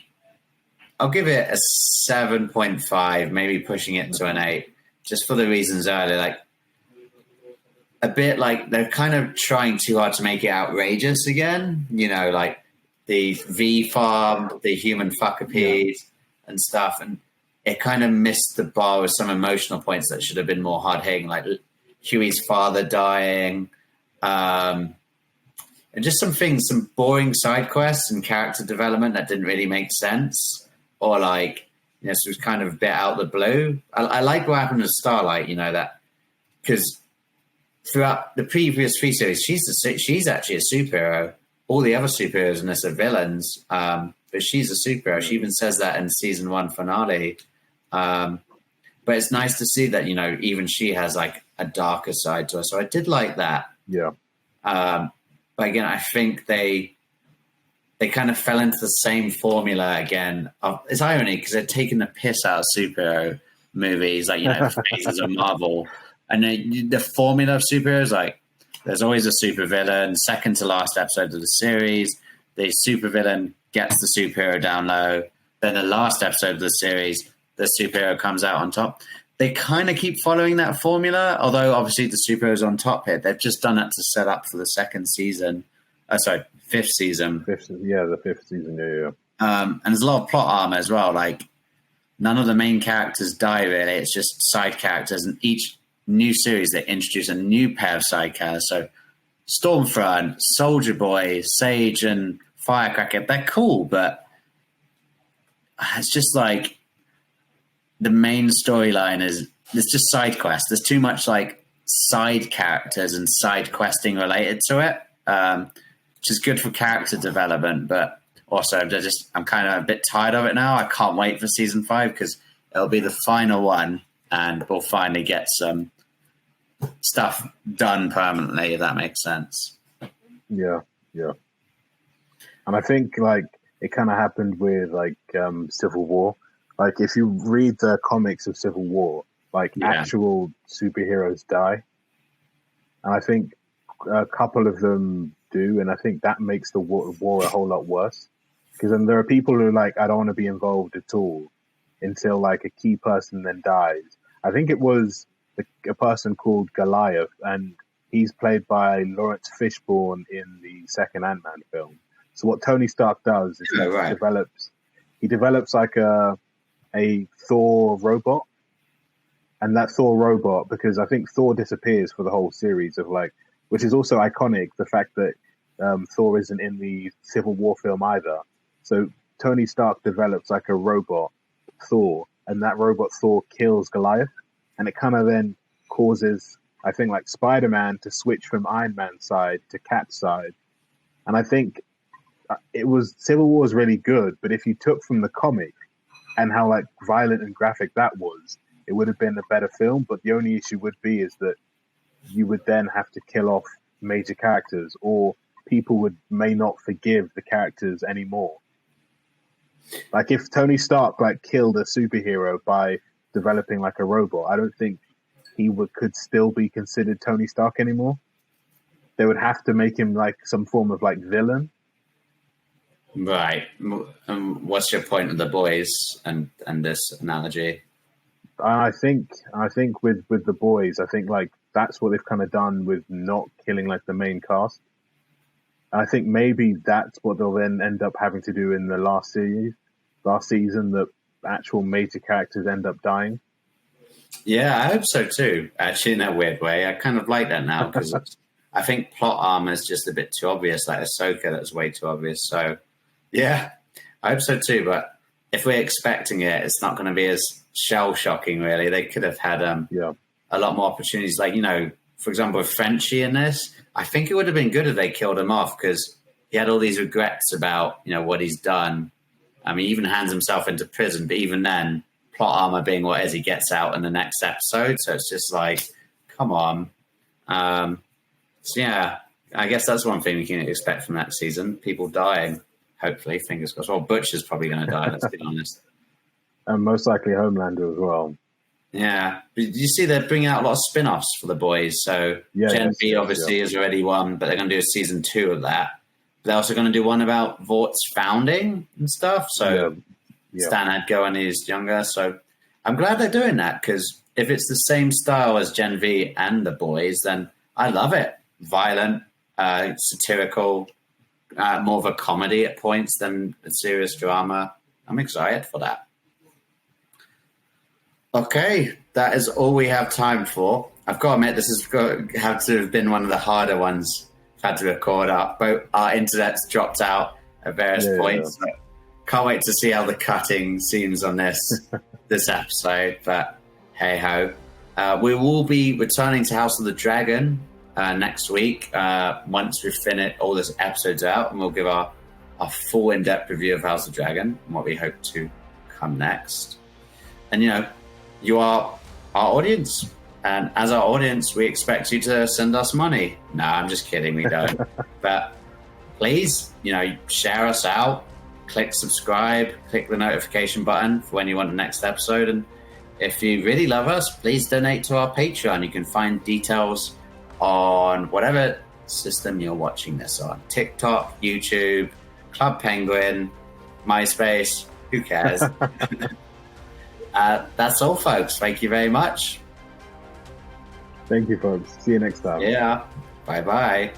7.5, maybe pushing it to an 8, just for the reasons earlier. Like, a bit like they're kind of trying too hard to make it outrageous again, like the V farm, the human fuckapees and stuff. And it kind of missed the bar with some emotional points that should have been more hard hitting, like Huey's father dying, and just some boring side quests and character development that didn't really make sense, or like, so it was kind of a bit out of the blue. I like what happened to Starlight, that because throughout the previous 3 series, she's actually a superhero. All the other superheroes in this are villains, but she's a superhero. She even says that in season 1 finale. But it's nice to see that, even she has like a darker side to her. So I did like that. Yeah. But again, I think they kind of fell into the same formula again. It's irony because they're taking the piss out of superhero movies, like, the phases of Marvel. And the formula of superheroes, like, there's always a supervillain. Second to last episode of the series, the supervillain gets the superhero down low. Then the last episode of the series, the superhero comes out on top. They kind of keep following that formula, although obviously the superhero's on top here. They've just done it to set up for the second season. Fifth season. The 5th season, yeah. And there's a lot of plot armor as well. Like, none of the main characters die, really. It's just side characters, and each new series that introduce a new pair of side characters. So Stormfront, Soldier Boy, Sage, and Firecracker, they're cool, but it's just like the main storyline is there's just side quests. There's too much like side characters and side questing related to it, which is good for character development, but also I'm kind of a bit tired of it now. I can't wait for season 5 because it'll be the final one and we'll finally get some stuff done permanently, if that makes sense. Yeah. And I think like it kind of happened with like Civil War. Like if you read the comics of Civil War, like actual superheroes die. And I think a couple of them do, and I think that makes the war a whole lot worse. Because then there are people who are like, I don't want to be involved at all until like a key person then dies. I think it was a person called Goliath, and he's played by Lawrence Fishburne in the second Ant-Man film. So what Tony Stark does is he develops like a Thor robot, and that Thor robot, because I think Thor disappears for the whole series of like, which is also iconic, the fact that Thor isn't in the Civil War film either. So Tony Stark develops like a robot Thor, and that robot Thor kills Goliath, and it kind of then causes, I think, like Spider-Man to switch from Iron Man's side to Cap's side. And I think Civil War is really good, but if you took from the comic and how like violent and graphic that was, it would have been a better film. But the only issue would be is that you would then have to kill off major characters, or people may not forgive the characters anymore. Like if Tony Stark like killed a superhero by developing like a robot, I don't think he could still be considered Tony Stark anymore. They would have to make him like some form of like villain. Right. What's your point of The Boys and this analogy? I think with The Boys, I think like that's what they've kind of done with not killing like the main cast. I think maybe that's what they'll then end up having to do in the last season, that actual major characters end up dying. Yeah, I hope so too, actually, in that weird way. I kind of like that now because I think plot armor is just a bit too obvious, like Ahsoka, that's way too obvious. So, yeah, I hope so too. But if we're expecting it, it's not going to be as shell-shocking, really. They could have had a lot more opportunities. Like, you know, for example, with Frenchie in this, I think it would have been good if they killed him off because he had all these regrets about, you know, what he's done. I mean, he even hands himself into prison, but even then, plot armor being what is, he gets out in the next episode. So it's just like, come on. So yeah, I guess that's one thing we can expect from that season. People dying, hopefully, fingers crossed. Well, Butcher's probably going to die, let's be honest. And most likely Homelander as well. Yeah. But you see they're bringing out a lot of spin-offs for The Boys. So Gen V obviously is already one, but they're going to do a season 2 of that. They're also going to do one about Vort's founding and stuff. So Stan Edgar when he was younger. So I'm glad they're doing that because if it's the same style as Gen V and The Boys, then I love it. Violent, satirical, more of a comedy at points than a serious drama. I'm excited for that. Okay, that is all we have time for. I've got to admit, this has had to have been one of the harder ones I've had to record. Our internet's dropped out at various points. Yeah. Can't wait to see how the cutting seems on this episode. But hey ho, we will be returning to House of the Dragon next week once we've finished all this episodes out, and we'll give our full in-depth review of House of the Dragon and what we hope to come next. And you know, you are our audience, and as our audience, we expect you to send us money. No, I'm just kidding. We don't. But please, you know, share us out. Click subscribe, click the notification button for when you want the next episode. And if you really love us, please donate to our Patreon. You can find details on whatever system you're watching this on. TikTok, YouTube, Club Penguin, MySpace, who cares? That's all, folks. Thank you very much. Thank you, folks. See you next time. Yeah. Bye-bye.